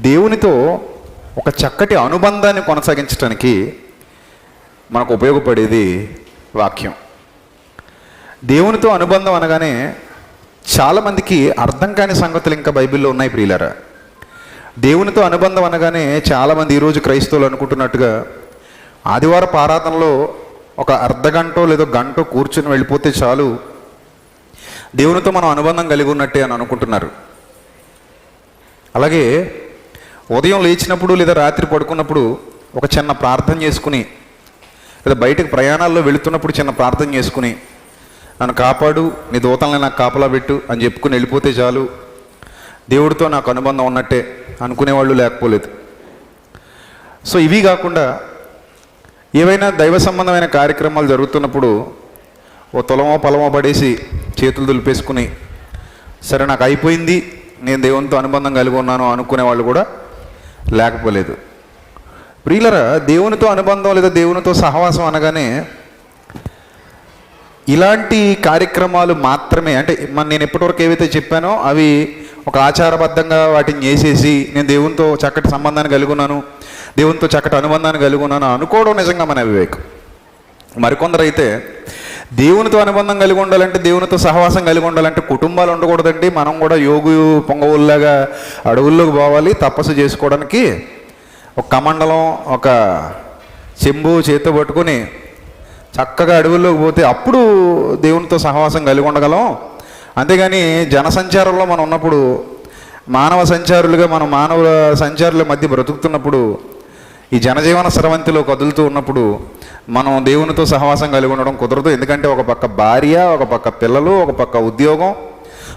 దేవునితో ఒక చక్కటి అనుబంధాన్ని కొనసాగించడానికి మనకు ఉపయోగపడేది వాక్యం. దేవునితో అనుబంధం అనగానే చాలామందికి అర్థం కాని సంగతులు ఇంకా బైబిల్లో ఉన్నాయి ప్రియులారా. దేవునితో అనుబంధం అనగానే చాలామంది ఈరోజు క్రైస్తవులు అనుకుంటున్నట్టుగా ఆదివారపు ఆరాధనలో ఒక అర్ధగంటో లేదో గంటో కూర్చుని వెళ్ళిపోతే చాలు దేవునితో మనం అనుబంధం కలిగి ఉన్నట్టే అని అనుకుంటున్నారు. అలాగే ఉదయం లేచినప్పుడు లేదా రాత్రి పడుకున్నప్పుడు ఒక చిన్న ప్రార్థన చేసుకుని, లేదా బయటకు ప్రయాణాల్లో వెళుతున్నప్పుడు చిన్న ప్రార్థన చేసుకుని, నన్ను కాపాడు, నీ దూతల్ని నాకు కాపలా పెట్టు అని చెప్పుకుని వెళ్ళిపోతే చాలు దేవుడితో నాకు అనుబంధం ఉన్నట్టే అనుకునేవాళ్ళు లేకపోలేదు. సో ఇవి కాకుండా ఏవైనా దైవ సంబంధమైన కార్యక్రమాలు జరుగుతున్నప్పుడు ఓ తులమో పొలమో పడేసి చేతులు దులిపేసుకుని, సరే నాకు అయిపోయింది, నేను దేవునితో అనుబంధం కలిగి ఉన్నాను అనుకునేవాళ్ళు కూడా లేకపోలేదు. ప్రియులరా, దేవునితో అనుబంధం లేదా దేవునితో సహవాసం అనగానే ఇలాంటి కార్యక్రమాలు మాత్రమే, అంటే నేను ఎప్పటివరకు ఏవైతే చెప్పానో అవి ఒక ఆచారబద్ధంగా వాటిని చేసేసి నేను దేవునితో చక్కటి సంబంధాన్ని కలిగి ఉన్నాను, దేవునితో చక్కటి అనుబంధాన్ని కలిగి ఉన్నాను అనుకోవడం నిజంగా మన వివేకం. మరికొందరు అయితే దేవునితో అనుబంధం కలిగి ఉండాలంటే, దేవునితో సహవాసం కలిగి ఉండాలంటే కుటుంబాలు ఉండకూడదండి, మనం కూడా యోగు పొంగవుల్లాగా అడవుల్లోకి పోవాలి, తపస్సు చేసుకోవడానికి ఒక కమండలం ఒక చెంబు చేతితో పట్టుకొని చక్కగా అడవుల్లోకి పోతే అప్పుడు దేవునితో సహవాసం కలిగి ఉండగలం. అంతేగాని జనసంచారంలో మనం ఉన్నప్పుడు, మానవ సంచారులుగా మనం మానవ సంచారుల మధ్య బ్రతుకుతున్నప్పుడు, ఈ జనజీవన స్రవంతిలో కదులుతూ ఉన్నప్పుడు మనం దేవునితో సహవాసం కలిగి ఉండడం కుదరదు. ఎందుకంటే ఒక పక్క భార్య, ఒక పక్క పిల్లలు, ఒక పక్క ఉద్యోగం,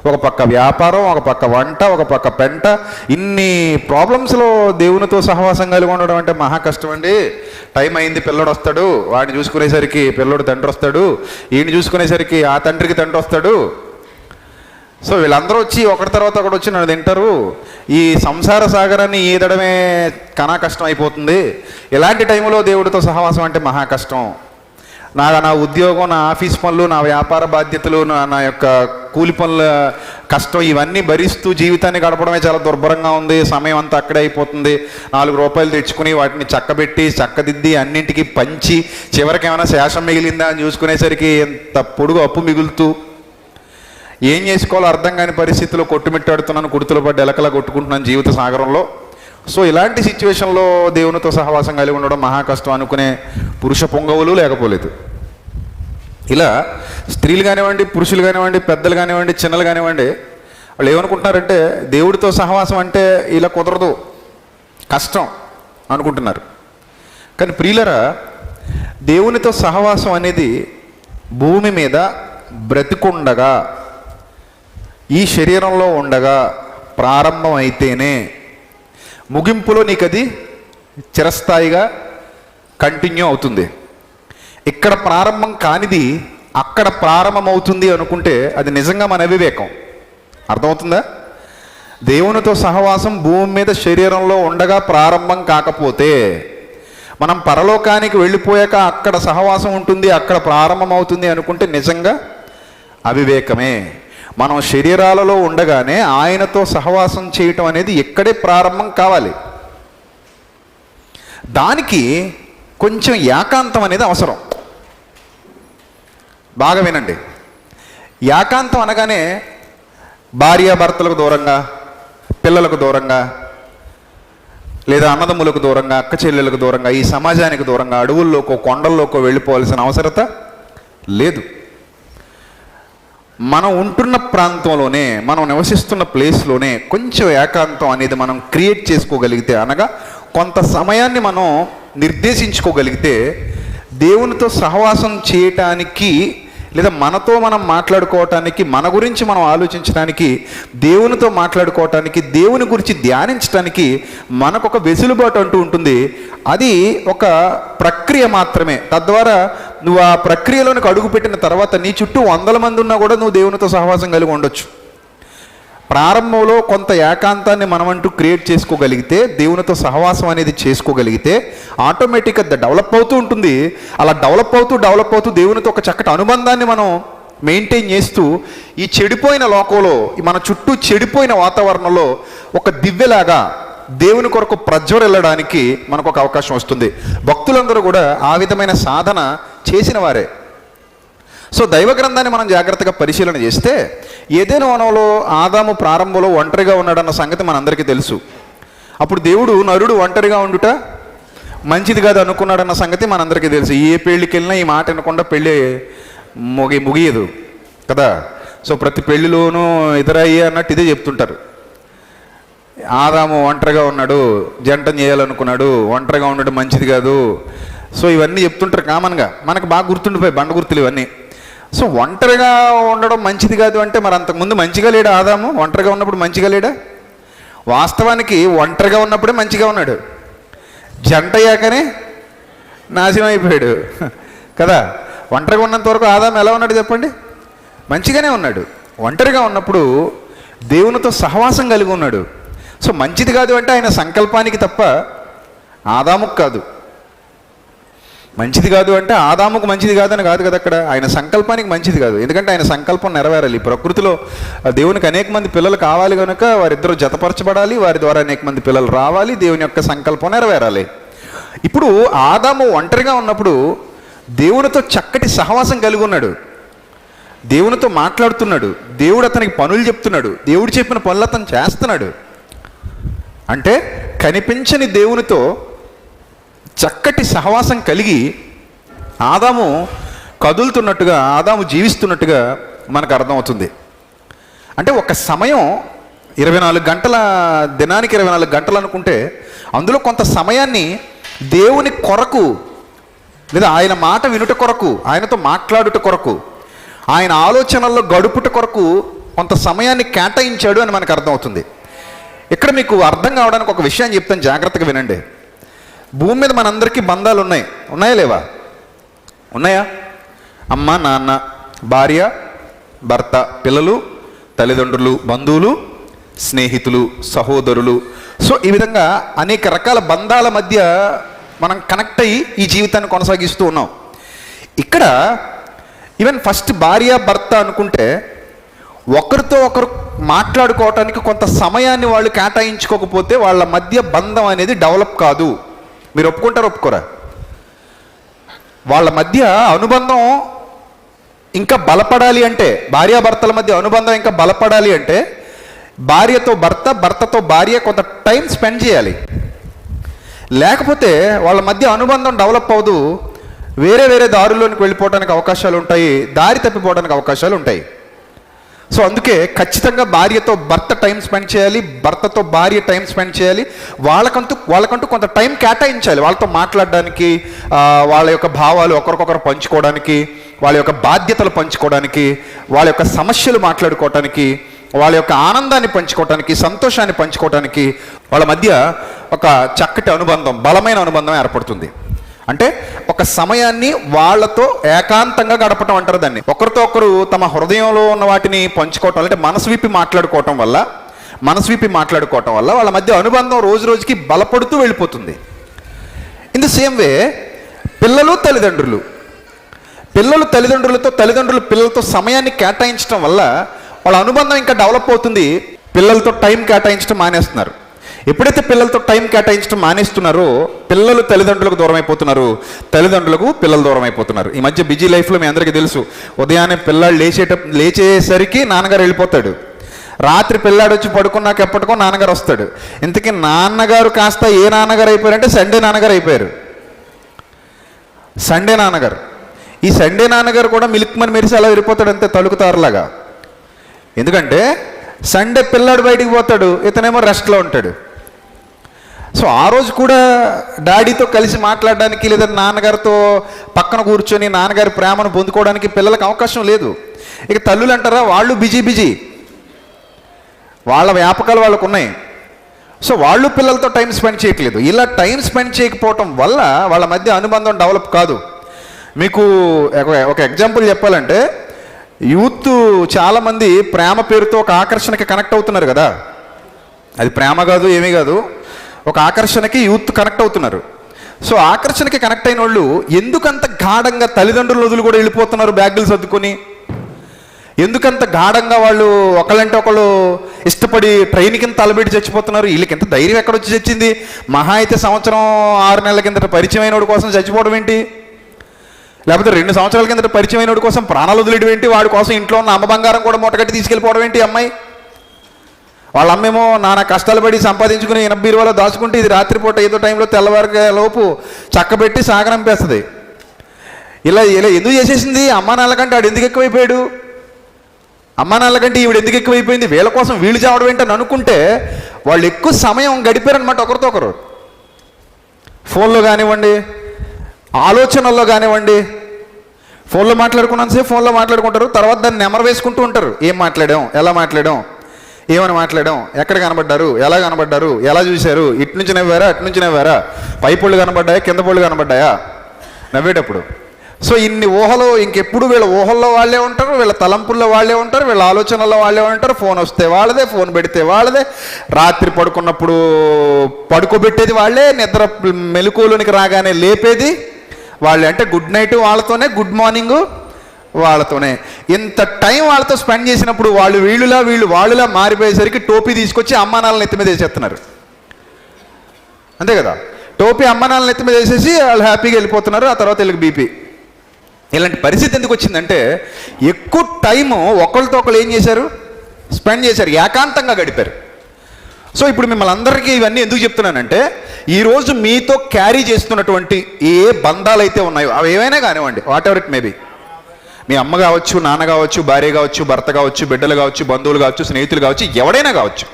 ఒక పక్క వ్యాపారం, ఒక పక్క వంట, ఒక పక్క పెంట, ఇన్ని ప్రాబ్లమ్స్లో దేవునితో సహవాసం కలిగి ఉండడం అంటే మహా కష్టం అండి. టైం అయింది, పిల్లడు వస్తాడు, వాడిని చూసుకునేసరికి పిల్లడు తండ్రి వస్తాడు, ఈయన చూసుకునేసరికి ఆ తండ్రికి తండ్రి వస్తాడు. సో వీళ్ళందరూ వచ్చి ఒకటి తర్వాత ఒకటి వచ్చి నన్ను తింటారు. ఈ సంసార సాగరాన్ని ఈదడమే కనా కష్టం అయిపోతుంది. ఇలాంటి టైంలో దేవుడితో సహవాసం అంటే మహా కష్టం. నా ఉద్యోగం, నా ఆఫీస్ పనులు, నా వ్యాపార బాధ్యతలు, నా యొక్క కూలి పనుల కష్టం ఇవన్నీ భరిస్తూ జీవితాన్ని గడపడమే చాలా దుర్భరంగా ఉంది. సమయం అంతా అక్కడే అయిపోతుంది. 4 రూపాయలు తెచ్చుకుని వాటిని చక్కబెట్టి చక్కదిద్ది అన్నింటికి పంచి చివరికి ఏమైనా శేషం మిగిలిందా అని చూసుకునేసరికి ఎంత పొడుగు అప్పు మిగులుతూ ఏం చేసుకోవాలో అర్థం కాని పరిస్థితిలో కొట్టుమిట్టాడుతున్నాను, కుర్తులు పడ్డ ఎలకలా కొట్టుకుంటున్నాను జీవిత సాగరంలో. సో ఇలాంటి సిచ్యువేషన్లో దేవునితో సహవాసం కలిగి ఉండడం మహా కష్టం అనుకునే పురుష పొంగవులు లేకపోలేదు. ఇలా స్త్రీలు కానివ్వండి, పురుషులు కానివ్వండి, పెద్దలు కానివ్వండి, చిన్నలు కానివ్వండి, వాళ్ళు ఏమనుకుంటున్నారంటే దేవుడితో సహవాసం అంటే ఇలా కుదరదు, కష్టం అనుకుంటున్నారు. కానీ ప్రియులరా, దేవునితో సహవాసం అనేది భూమి మీద బ్రతికుండగా, ఈ శరీరంలో ఉండగా ప్రారంభం అయితేనే ముగింపులో నీకు అది చిరస్థాయిగా కంటిన్యూ అవుతుంది. ఇక్కడ ప్రారంభం కానిది అక్కడ ప్రారంభమవుతుంది అనుకుంటే అది నిజంగా మన అవివేకం. అర్థమవుతుందా? దేవునితో సహవాసం భూమి మీద శరీరంలో ఉండగా ప్రారంభం కాకపోతే, మనం పరలోకానికి వెళ్ళిపోయాక అక్కడ సహవాసం ఉంటుంది, అక్కడ ప్రారంభం అవుతుంది అనుకుంటే నిజంగా అవివేకమే. మనం శరీరాలలో ఉండగానే ఆయనతో సహవాసం చేయటం అనేది ఎక్కడే ప్రారంభం కావాలి. దానికి కొంచెం ఏకాంతం అనేది అవసరం. బాగా వినండి. ఏకాంతం అనగానే భార్యాభర్తలకు దూరంగా, పిల్లలకు దూరంగా, లేదా అన్నదమ్ములకు దూరంగా, అక్క చెల్లెలకు దూరంగా, ఈ సమాజానికి దూరంగా అడవుల్లోకో కొండల్లోకో వెళ్ళిపోవాల్సిన అవసరత లేదు. మనం ఉంటున్న ప్రాంతంలోనే, మనం నివసిస్తున్న ప్లేస్లోనే కొంచెం ఏకాంతం అనేది మనం క్రియేట్ చేసుకోగలిగితే, అనగా కొంత సమయాన్ని మనం నిర్దేశించుకోగలిగితే దేవునితో సహవాసం చేయటానికి, లేదా మనతో మనం మాట్లాడుకోవటానికి, మన గురించి మనం ఆలోచించడానికి, దేవునితో మాట్లాడుకోవటానికి, దేవుని గురించి ధ్యానించడానికి మనకు ఒక వెసులుబాటు అంటూ ఉంటుంది. అది ఒక ప్రక్రియ మాత్రమే. తద్వారా నువ్వు ఆ ప్రక్రియలోనికి అడుగుపెట్టిన తర్వాత నీ చుట్టూ 100 మంది ఉన్నా కూడా నువ్వు దేవునితో సహవాసం కలిగి ఉండొచ్చు. ప్రారంభంలో కొంత ఏకాంతాన్ని మనమంటూ క్రియేట్ చేసుకోగలిగితే, దేవునితో సహవాసం అనేది చేసుకోగలిగితే ఆటోమేటిక్గా డెవలప్ అవుతూ ఉంటుంది. అలా డెవలప్ అవుతూ దేవునితో ఒక చక్కటి అనుబంధాన్ని మనం మెయింటైన్ చేస్తూ ఈ చెడిపోయిన లోకంలో, మన చుట్టూ చెడిపోయిన వాతావరణంలో ఒక దివ్యలాగా, దేవుని కొరకు ప్రజ్వరిల్లడానికి మనకు ఒక అవకాశం వస్తుంది. భక్తులందరూ కూడా ఆ విధమైన సాధన చేసిన వారే. సో దైవ గ్రంథాన్ని మనం జాగ్రత్తగా పరిశీలన చేస్తే ఏదైనా వనంలో ఆదాము ప్రారంభంలో ఒంటరిగా ఉన్నాడన్న సంగతి మనందరికీ తెలుసు. అప్పుడు దేవుడు నరుడు ఒంటరిగా ఉండుట మంచిది కాదు అనుకున్నాడన్న సంగతి మనందరికీ తెలుసు. ఏ పెళ్ళికి వెళ్ళినా ఈ మాట వినకుండా పెళ్ళి ముగియదు కదా. సో ప్రతి పెళ్లిలోనూ ఎదురయ్యే అన్నట్టు ఇదే చెప్తుంటారు. ఆదాము ఒంటరిగా ఉన్నాడు, జంటం చేయాలనుకున్నాడు, ఒంటరిగా ఉండడం మంచిది కాదు. సో ఇవన్నీ చెప్తుంటారు కామన్గా, మనకు బాగా గుర్తుండిపోయి బండ గుర్తులు ఇవన్నీ. సో ఒంటరిగా ఉండడం మంచిది కాదు అంటే మరి అంతకుముందు మంచిగా లేడా ఆదాము? ఒంటరిగా ఉన్నప్పుడు మంచిగా లేడా? వాస్తవానికి ఒంటరిగా ఉన్నప్పుడే మంచిగా ఉన్నాడు, జంట అయ్యాకనే నాశనం అయిపోయాడు కదా. ఒంటరిగా ఉన్నంత వరకు ఆదాము ఎలా ఉన్నాడు చెప్పండి? మంచిగానే ఉన్నాడు. ఒంటరిగా ఉన్నప్పుడు దేవునితో సహవాసం కలిగి ఉన్నాడు. సో మంచిది కాదు అంటే ఆయన సంకల్పానికి తప్ప ఆదాముకు కాదు. మంచిది కాదు అంటే ఆదాముకు మంచిది కాదని కాదు కదా, అక్కడ ఆయన సంకల్పానికి మంచిది కాదు. ఎందుకంటే ఆయన సంకల్పం నెరవేరాలి. ప్రకృతిలో దేవునికి అనేక మంది పిల్లలు కావాలి కనుక వారిద్దరూ జతపరచబడాలి, వారి ద్వారా అనేక మంది పిల్లలు రావాలి, దేవుని యొక్క సంకల్పం నెరవేరాలి. ఇప్పుడు ఆదాము ఒంటరిగా ఉన్నప్పుడు దేవునితో చక్కటి సహవాసం కలిగి ఉన్నాడు, దేవునితో మాట్లాడుతున్నాడు, దేవుడు అతనికి పనులు చెప్తున్నాడు, దేవుడు చెప్పిన పనులు అతను చేస్తున్నాడు. అంటే కనిపించని దేవునితో చక్కటి సహవాసం కలిగి ఆదాము కదులుతున్నట్టుగా, ఆదాము జీవిస్తున్నట్టుగా మనకు అర్థమవుతుంది. అంటే ఒక సమయం 24 గంటల దినానికి 24 గంటలు అనుకుంటే అందులో కొంత సమయాన్ని దేవుని కొరకు లేదా ఆయన మాట వినుట కొరకు, ఆయనతో మాట్లాడుట కొరకు, ఆయన ఆలోచనల్లో గడుపుట కొరకు కొంత సమయాన్ని కేటాయించాడు అని మనకు అర్థమవుతుంది. ఇక్కడ మీకు అర్థం కావడానికి ఒక విషయం చెప్తాను, జాగ్రత్తగా వినండి. భూమి మీద మనందరికీ బంధాలు ఉన్నాయా లేవా? ఉన్నాయా? అమ్మ, నాన్న, భార్య, భర్త, పిల్లలు, తల్లిదండ్రులు, బంధువులు, స్నేహితులు, సహోదరులు. సో ఈ విధంగా అనేక రకాల బంధాల మధ్య మనం కనెక్ట్ అయ్యి ఈ జీవితాన్ని కొనసాగిస్తూ ఉన్నాం. ఇక్కడ ఈవెన్ ఫస్ట్ భార్య భర్త అనుకుంటే ఒకరితో ఒకరు మాట్లాడుకోవటానికి కొంత సమయాన్ని వాళ్ళు కేటాయించుకోకపోతే వాళ్ళ మధ్య బంధం అనేది డెవలప్ కాదు. మీరు ఒప్పుకుంటారు ఒప్పుకోరా? వాళ్ళ మధ్య అనుబంధం ఇంకా బలపడాలి అంటే, భార్యాభర్తల మధ్య అనుబంధం ఇంకా బలపడాలి అంటే భార్యతో భర్త, భర్తతో భార్య కొంత టైం స్పెండ్ చేయాలి. లేకపోతే వాళ్ళ మధ్య అనుబంధం డెవలప్ అవ్వదు, వేరే వేరే దారుల్లోనికి వెళ్ళిపోవడానికి అవకాశాలు ఉంటాయి, దారి తప్పిపోవడానికి అవకాశాలు ఉంటాయి. సో అందుకే ఖచ్చితంగా భార్యతో భర్త టైం స్పెండ్ చేయాలి, భర్తతో భార్య టైం స్పెండ్ చేయాలి. వాళ్ళకంటూ కొంత టైం కేటాయించాలి, వాళ్ళతో మాట్లాడడానికి, వాళ్ళ యొక్క భావాలు ఒకరికొకరు పంచుకోవడానికి, వాళ్ళ యొక్క బాధ్యతలు పంచుకోవడానికి, వాళ్ళ యొక్క సమస్యలు మాట్లాడుకోవటానికి, వాళ్ళ యొక్క ఆనందాన్ని పంచుకోవటానికి, సంతోషాన్ని పంచుకోవటానికి వాళ్ళ మధ్య ఒక చక్కటి అనుబంధం, బలమైన అనుబంధం ఏర్పడుతుంది. అంటే ఒక సమయాన్ని వాళ్ళతో ఏకాంతంగా గడపటం అంటారు దాన్ని. ఒకరితో ఒకరు తమ హృదయంలో ఉన్న వాటిని పంచుకోవటం, అంటే మనసు విప్పి మాట్లాడుకోవటం వల్ల వాళ్ళ మధ్య అనుబంధం రోజు రోజుకి బలపడుతూ వెళ్ళిపోతుంది. ఇన్ ది సేమ్ వే పిల్లలు తల్లిదండ్రులతో, తల్లిదండ్రులు పిల్లలతో సమయాన్ని కేటాయించడం వల్ల వాళ్ళ అనుబంధం ఇంకా డెవలప్ అవుతుంది. పిల్లలతో టైం కేటాయించడం మానేస్తున్నారు. ఎప్పుడైతే పిల్లలతో టైం కేటాయించడం మానేస్తున్నారో పిల్లలు తల్లిదండ్రులకు దూరం అయిపోతున్నారు, తల్లిదండ్రులకు పిల్లలు దూరం అయిపోతున్నారు. ఈ మధ్య బిజీ లైఫ్లో మీ అందరికీ తెలుసు, ఉదయాన్నే పిల్లాడు లేచేసరికి నాన్నగారు వెళ్ళిపోతాడు, రాత్రి పిల్లాడు వచ్చి పడుకున్నాక ఎప్పటికో నాన్నగారు వస్తాడు. ఇంతకీ నాన్నగారు కాస్త ఏ నాన్నగారు అయిపోయారంటే సండే నాన్నగారు అయిపోయారు. సండే నాన్నగారు, ఈ సండే నాన్నగారు కూడా మిల్క్మని మెరిసి అలా వెళ్ళిపోతాడు అంతే, తలుకుతారులాగా. ఎందుకంటే సండే పిల్లాడు బయటికి పోతాడు, ఇతనేమో రెస్ట్లో ఉంటాడు. సో ఆ రోజు కూడా డాడీతో కలిసి మాట్లాడడానికి లేదా నాన్నగారితో పక్కన కూర్చొని నాన్నగారి ప్రేమను పొందుకోవడానికి పిల్లలకు అవకాశం లేదు. ఇక తల్లులు అంటారా, వాళ్ళు బిజీ, వాళ్ళ వ్యాపకాలు వాళ్ళకు ఉన్నాయి. సో వాళ్ళు పిల్లలతో టైం స్పెండ్ చేయట్లేదు. ఇలా టైం స్పెండ్ చేయకపోవటం వల్ల వాళ్ళ మధ్య అనుబంధం డెవలప్ కాదు. మీకు ఒక ఎగ్జాంపుల్ చెప్పాలంటే, యూత్ చాలామంది ప్రేమ పేరుతో ఒక ఆకర్షణకి కనెక్ట్ అవుతున్నారు కదా. అది ప్రేమ కాదు, ఏమీ కాదు, ఒక ఆకర్షణకి యూత్ కనెక్ట్ అవుతున్నారు. సో ఆకర్షణకి కనెక్ట్ అయిన వాళ్ళు ఎందుకంత గాఢంగా తల్లిదండ్రుల వదులు కూడా వెళ్ళిపోతున్నారు బ్యాగులు సర్దుకొని? ఎందుకంత గాఢంగా వాళ్ళు ఒకళ్ళంటే ఒకళ్ళు ఇష్టపడి ట్రైన్ కింద తలబెట్టి చచ్చిపోతున్నారు? వీళ్ళకి ఎంత ధైర్యం ఎక్కడొచ్చి చచ్చింది? మహా అయితే సంవత్సరం 6 నెలల కిందట పరిచయం అయినోడి కోసం చచ్చిపోవడం ఏంటి? లేకపోతే 2 సంవత్సరాల కిందట పరిచయం అయినోడి కోసం ప్రాణాలు వదిలేయడం ఏంటి? వాడి కోసం ఇంట్లో ఉన్న అమ్మ బంగారం కూడా మూటగట్టి తీసుకెళ్ళిపోవడం ఏంటి అమ్మాయి? వాళ్ళ అమ్మేమో నానా కష్టాలు పడి సంపాదించుకుని 80 రూపాయలు దాచుకుంటే ఇది రాత్రిపూట ఏదో టైంలో తెల్లవారు లోపు చక్కబెట్టి సాగనంపేస్తుంది. ఇలా ఇలా ఎందుకు చేసేసింది? అమ్మా నాన్నల కంటే ఆడు ఎందుకు ఎక్కువైపోయాడు? అమ్మా నాన్నల కంటే ఈవిడ ఎందుకు ఎక్కువైపోయింది? వీళ్ళ కోసం వీళ్ళు చావడం ఏంటని అనుకుంటే వాళ్ళు ఎక్కువ సమయం గడిపారనమాట ఒకరితో ఒకరు. ఫోన్లో కానివ్వండి, ఆలోచనల్లో కానివ్వండి. ఫోన్లో మాట్లాడుకున్నంతసేపు ఫోన్లో మాట్లాడుకుంటారు, తర్వాత దాన్ని నెమరు వేసుకుంటూ ఉంటారు. ఏం మాట్లాడాం, ఎలా మాట్లాడాం, ఏమని మాట్లాడాం, ఎక్కడ కనబడ్డారు, ఎలా కనబడ్డారు, ఎలా చూశారు, ఇటు నుంచి నవ్వారా అటు నుంచి నవ్వారా, పై పళ్ళు కనబడ్డాయా కింద పళ్ళు కనబడ్డాయా నవ్వేటప్పుడు. సో ఇన్ని ఊహలు, ఇంకెప్పుడు వీళ్ళ ఊహల్లో వాళ్ళే ఉంటారు, వీళ్ళ తలంపుల్లో వాళ్ళే ఉంటారు, వీళ్ళ ఆలోచనల్లో వాళ్ళే ఉంటారు. ఫోన్ వస్తే వాళ్ళదే, ఫోన్ పెడితే వాళ్ళదే, రాత్రి పడుకున్నప్పుడు పడుకోబెట్టేది వాళ్ళే, నిద్ర మెలకువలోనికి రాగానే లేపేది వాళ్ళే. అంటే గుడ్ నైట్ వాళ్ళతోనే, గుడ్ మార్నింగ్ వాళ్ళతోనే. ఇంత టైం వాళ్ళతో స్పెండ్ చేసినప్పుడు వాళ్ళు వీళ్ళు వాళ్ళులా మారిపోయేసరికి టోపీ తీసుకొచ్చి అమ్మానాళ్ళని ఎత్తి మీద వేసేస్తున్నారు. అంతే కదా? టోపీ అమ్మానాళ్ళని ఎత్తి మీద వేసేసి వాళ్ళు హ్యాపీగా వెళ్ళిపోతున్నారు. ఆ తర్వాత వీళ్ళకి బీపీ. ఇలాంటి పరిస్థితి ఎందుకు వచ్చిందంటే ఎక్కువ టైము ఒకళ్ళతో ఒకళ్ళు ఏం చేశారు, స్పెండ్ చేశారు, ఏకాంతంగా గడిపారు. సో ఇప్పుడు మిమ్మల్ని అందరికీ ఇవన్నీ ఎందుకు చెప్తున్నానంటే, ఈరోజు మీతో క్యారీ చేస్తున్నటువంటి ఏ బంధాలు అయితే ఉన్నాయో అవి ఏవైనా కానివ్వండి, వాట్ ఎవర్ ఇట్ మేబీ, మీ అమ్మ కావచ్చు, నాన్న కావచ్చు, భార్య కావచ్చు, భర్త కావచ్చు, బిడ్డలు కావచ్చు, బంధువులు కావచ్చు, స్నేహితులు కావచ్చు, ఎవడైనా కావచ్చు,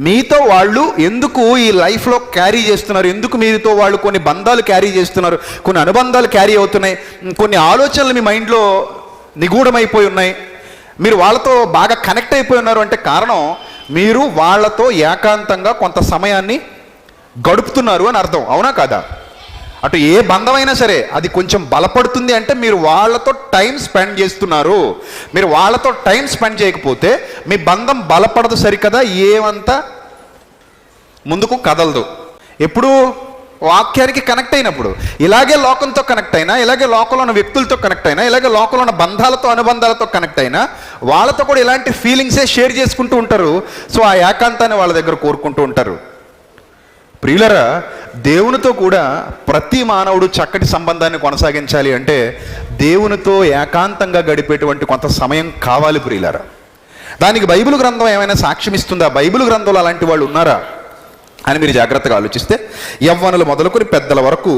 మీతో వాళ్ళు ఎందుకు ఈ లైఫ్లో క్యారీ చేస్తున్నారు, ఎందుకు మీతో వాళ్ళు కొన్ని బంధాలు క్యారీ చేస్తున్నారు, కొన్ని అనుబంధాలు క్యారీ అవుతున్నాయి, కొన్ని ఆలోచనలు మీ మైండ్లో నిగూఢమైపోయి ఉన్నాయి, మీరు వాళ్ళతో బాగా కనెక్ట్ అయిపోయి ఉన్నారు అంటే కారణం మీరు వాళ్ళతో ఏకాంతంగా కొంత సమయాన్ని గడుపుతున్నారు అని అర్థం. అవునా కాదా? అటు ఏ బంధమైనా సరే అది కొంచెం బలపడుతుంది అంటే మీరు వాళ్ళతో టైం స్పెండ్ చేస్తున్నారు. మీరు వాళ్ళతో టైం స్పెండ్ చేయకపోతే మీ బంధం బలపడదు సరికదా, ఏమంతా ముందుకు కదలదు. ఎప్పుడు వాక్యానికి కనెక్ట్ అయినప్పుడు, ఇలాగే లోకంతో కనెక్ట్ అయినా, ఇలాగే లోకంలో ఉన్న వ్యక్తులతో కనెక్ట్ అయినా, ఇలాగే లోకంలో ఉన్న బంధాలతో అనుబంధాలతో కనెక్ట్ అయినా వాళ్ళతో కూడా ఇలాంటి ఫీలింగ్సే షేర్ చేసుకుంటూ ఉంటారు. సో ఆ ఏకాంతాన్ని వాళ్ళ దగ్గర కోరుకుంటూ ఉంటారు. ప్రియులరా, దేవునితో కూడా ప్రతి మానవుడు చక్కటి సంబంధాన్ని కొనసాగించాలి అంటే దేవునితో ఏకాంతంగా గడిపేటువంటి కొంత సమయం కావాలి ప్రియులరా. దానికి బైబిల్ గ్రంథం ఏమైనా సాక్ష్యం ఇస్తుందా? బైబిల్ గ్రంథంలో అలాంటి వాళ్ళు ఉన్నారా అని మీరు జాగ్రత్తగా ఆలోచిస్తే యవ్వనులు మొదలుకొని పెద్దల వరకు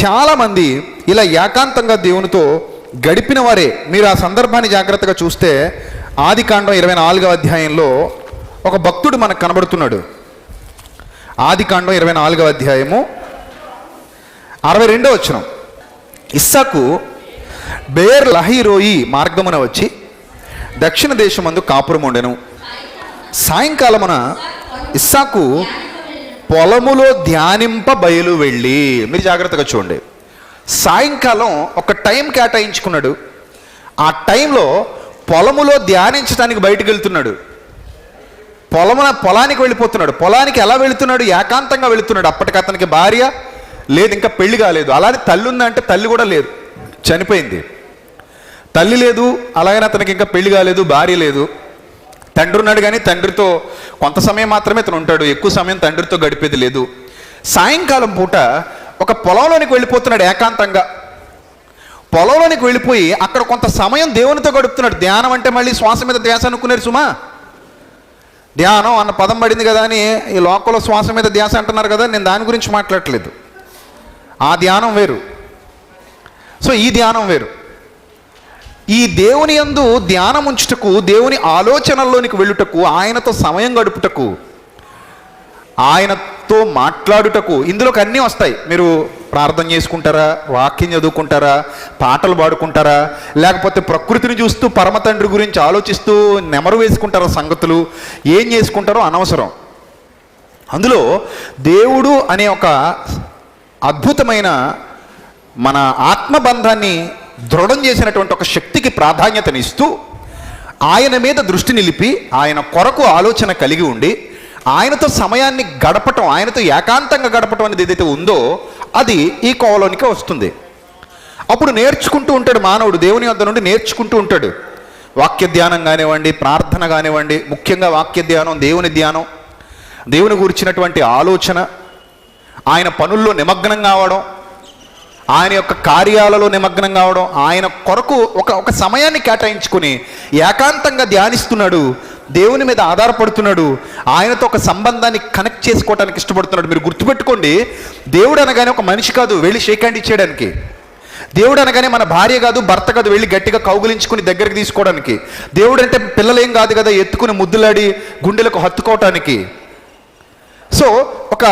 చాలామంది ఇలా ఏకాంతంగా దేవునితో గడిపిన వారే. మీరు ఆ సందర్భాన్ని జాగ్రత్తగా చూస్తే ఆదికాండం 24వ అధ్యాయంలో ఒక భక్తుడు మనకు కనబడుతున్నాడు. ఆదికాండం 24వ అధ్యాయము 62వ వచనం. ఇస్సాకు బేర్ లహీరోయి మార్గమున వచ్చి దక్షిణ దేశమందు కాపురం ఉండెను. సాయంకాలమున ఇస్సాకు పొలములో ధ్యానింప బయలు వెళ్ళి. మీరు జాగ్రత్తగా చూడండి, సాయంకాలం ఒక టైం కేటాయించుకున్నాడు. ఆ టైంలో పొలములో ధ్యానించడానికి బయటకు వెళ్తున్నాడు. పొలానికి వెళ్ళిపోతున్నాడు. పొలానికి ఎలా వెళుతున్నాడు? ఏకాంతంగా వెళుతున్నాడు. అప్పటికి అతనికి భార్య లేదు, ఇంకా పెళ్లి కాలేదు. అలానే తల్లి ఉందంటే తల్లి కూడా లేదు, చనిపోయింది. తల్లి లేదు, అలాగనే అతనికి ఇంకా పెళ్లి కాలేదు, భార్య లేదు. తండ్రి ఉన్నాడు కానీ తండ్రితో కొంత సమయం మాత్రమే అతను ఉంటాడు, ఎక్కువ సమయం తండ్రితో గడిపేది లేదు. సాయంకాలం పూట ఒక పొలంలోనికి వెళ్ళిపోతున్నాడు ఏకాంతంగా. పొలంలోనికి వెళ్ళిపోయి అక్కడ కొంత సమయం దేవునితో గడుపుతున్నాడు. ధ్యానం అంటే మళ్ళీ శ్వాస మీద ధ్యాస అనుకున్నారు సుమా. ధ్యానం అన్న పదం పడింది కదా అని ఈ లోకంలో శ్వాస మీద ధ్యాస అంటున్నారు కదా, నేను దాని గురించి మాట్లాడట్లేదు. ఆ ధ్యానం వేరు, సో ఈ ధ్యానం వేరు. ఈ దేవుని యందు ధ్యానం ఉంచుటకు, దేవుని ఆలోచనల్లోనికి వెళ్ళుటకు, ఆయనతో సమయం గడుపుటకు, ఆయనతో మాట్లాడుటకు ఇందులోకి అన్నీ వస్తాయి. మీరు ప్రార్థన చేసుకుంటారా, వాక్యం చదువుకుంటారా, పాటలు పాడుకుంటారా, లేకపోతే ప్రకృతిని చూస్తూ పరమ తండ్రి గురించి ఆలోచిస్తూ నెమరు వేసుకుంటారా, సంగతులు ఏం చేసుకుంటారో అనవసరం. అందులో దేవుడు అనే ఒక అద్భుతమైన మన ఆత్మబంధాన్ని దృఢం చేసినటువంటి ఒక శక్తికి ప్రాధాన్యతనిస్తూ ఆయన మీద దృష్టి నిలిపి ఆయన కొరకు ఆలోచన కలిగి ఉండి ఆయనతో సమయాన్ని గడపటం, ఆయనతో ఏకాంతంగా గడపటం అనేది ఏదైతే ఉందో అది ఈ కోవలోనికి వస్తుంది. అప్పుడు నేర్చుకుంటూ ఉంటాడు మానవుడు, దేవుని వద్ద నుండి నేర్చుకుంటూ ఉంటాడు. వాక్య ధ్యానం కానివ్వండి, ప్రార్థన కానివ్వండి, ముఖ్యంగా వాక్య ధ్యానం, దేవుని ధ్యానం, దేవుని గురించినటువంటి ఆలోచన, ఆయన పనుల్లో నిమగ్నం కావడం, ఆయన యొక్క కార్యాలలో నిమగ్నం కావడం, ఆయన కొరకు ఒక సమయాన్ని కేటాయించుకుని ఏకాంతంగా ధ్యానిస్తున్నాడు, దేవుని మీద ఆధారపడుతున్నాడు, ఆయనతో ఒక సంబంధాన్ని కనెక్ట్ చేసుకోవడానికి ఇష్టపడుతున్నాడు. మీరు గుర్తుపెట్టుకోండి, దేవుడు అనగానే ఒక మనిషి కాదు వెళ్ళి షేక్ హ్యాండ్ ఇచ్చేయడానికి. దేవుడు అనగానే మన భార్య కాదు, భర్త కాదు వెళ్ళి గట్టిగా కౌగులించుకుని దగ్గరికి తీసుకోవడానికి. దేవుడు అంటే పిల్లలేం కాదు కదా ఎత్తుకుని ముద్దులాడి గుండెలకు హత్తుకోవటానికి. సో ఒక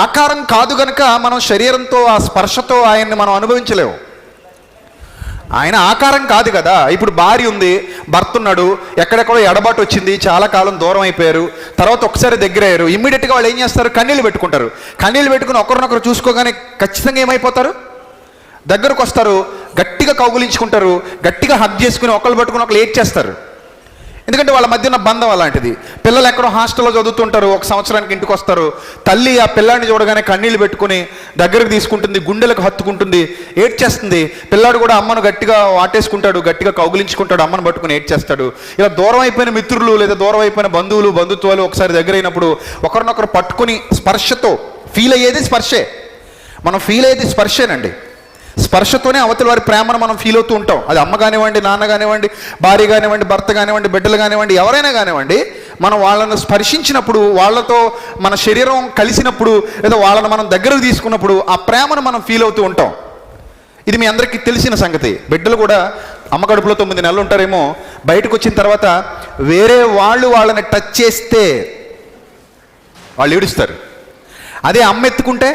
ఆకారం కాదు గనుక మనం శరీరంతో ఆ స్పర్శతో ఆయన్ని మనం అనుభవించలేము. ఆయన ఆకారం కాదు కదా. ఇప్పుడు భార్య ఉంది, భర్త ఉన్నాడు, ఎక్కడెక్కడో ఎడబాటు వచ్చింది, చాలా కాలం దూరం అయిపోయారు, తర్వాత ఒకసారి దగ్గర అయ్యారు, ఇమ్మీడియట్గా వాళ్ళు ఏం చేస్తారు, కన్నీళ్ళు పెట్టుకుంటారు. కన్నీళ్ళు పెట్టుకుని ఒకరినొకరు చూసుకోగానే ఖచ్చితంగా ఏమైపోతారు, దగ్గరకు వస్తారు, గట్టిగా కౌగులించుకుంటారు, గట్టిగా హగ్ చేసుకుని ఒకళ్ళు పట్టుకుని ఒకళ్ళు ఏడ్చేస్తారు. ఎందుకంటే వాళ్ళ మధ్య ఉన్న బంధం అలాంటిది. పిల్లలు ఎక్కడో హాస్టల్లో చదువుతుంటారు, 1 సంవత్సరానికి ఇంటికి వస్తారు, తల్లి ఆ పిల్లాడిని చూడగానే కన్నీళ్ళు పెట్టుకుని దగ్గరకు తీసుకుంటుంది, గుండెలకు హత్తుకుంటుంది, ఏడ్చేస్తుంది. పిల్లాడు కూడా అమ్మను గట్టిగా వాటేసుకుంటాడు, గట్టిగా కౌగులించుకుంటాడు, అమ్మను పట్టుకుని ఏడ్చేస్తాడు. ఇలా దూరం అయిపోయిన మిత్రులు లేదా దూరం అయిపోయిన బంధుత్వాలు ఒకసారి దగ్గర అయినప్పుడు ఒకరినొకరు పట్టుకుని స్పర్శతో ఫీల్ అయ్యేది స్పర్శే. మనం ఫీల్ అయ్యేది స్పర్శేనండి. స్పర్శతోనే అవతల వారి ప్రేమను మనం ఫీల్ అవుతూ ఉంటాం. అది అమ్మ కానివ్వండి, నాన్న కానివ్వండి, భార్య కానివ్వండి, భర్త కానివ్వండి, బిడ్డలు కానివ్వండి, ఎవరైనా కానివ్వండి, మనం వాళ్ళను స్పర్శించినప్పుడు, వాళ్ళతో మన శరీరం కలిసినప్పుడు, లేదా వాళ్ళని మనం దగ్గరకు తీసుకున్నప్పుడు ఆ ప్రేమను మనం ఫీల్ అవుతూ ఉంటాం. ఇది మీ అందరికీ తెలిసిన సంగతి. బిడ్డలు కూడా అమ్మ కడుపులో 9 నెలలు ఉంటారేమో, బయటకు వచ్చిన తర్వాత వేరే వాళ్ళని టచ్ చేస్తే వాళ్ళు ఏడుస్తారు. అదే అమ్మ ఎత్తుకుంటే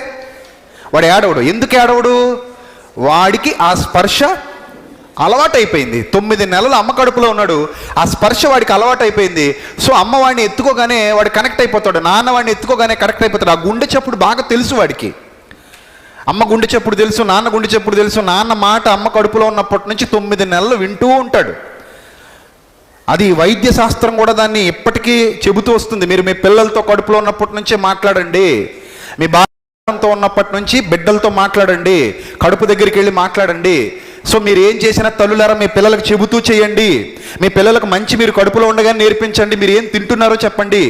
వాడు ఏడవడు. ఎందుకు ఏడవడు? వాడికి ఆ స్పర్శ అలవాటు అయిపోయింది. 9 నెలలు అమ్మ కడుపులో ఉన్నాడు, ఆ స్పర్శ వాడికి అలవాటు అయిపోయింది. సో అమ్మ వాడిని ఎత్తుకోగానే వాడు కనెక్ట్ అయిపోతాడు, నాన్న వాడిని ఎత్తుకోగానే కనెక్ట్ అయిపోతాడు. ఆ గుండె చప్పుడు బాగా తెలుసు వాడికి. అమ్మ గుండె చప్పుడు తెలుసు, నాన్న గుండె చప్పుడు తెలుసు. నాన్న మాట అమ్మ కడుపులో ఉన్నప్పటి నుంచి 9 నెలలు వింటూ ఉంటాడు. అది వైద్య శాస్త్రం కూడా దాన్ని ఎప్పటికీ చెబుతూ వస్తుంది. మీరు మీ పిల్లలతో కడుపులో ఉన్నప్పటి నుంచే మాట్లాడండి, మీ తో ఉన్నప్పటి నుంచి బిడ్డలతో మాట్లాడండి, కడుపు దగ్గరికి వెళ్ళి మాట్లాడండి. సో మీరు ఏం చేసినా తల్లులారా మీ పిల్లలకు చెబుతూ చేయండి. మీ పిల్లలకు మంచి మీరు కడుపులో ఉండగానే నేర్పించండి. మీరు ఏం తింటున్నారో చెప్పండి,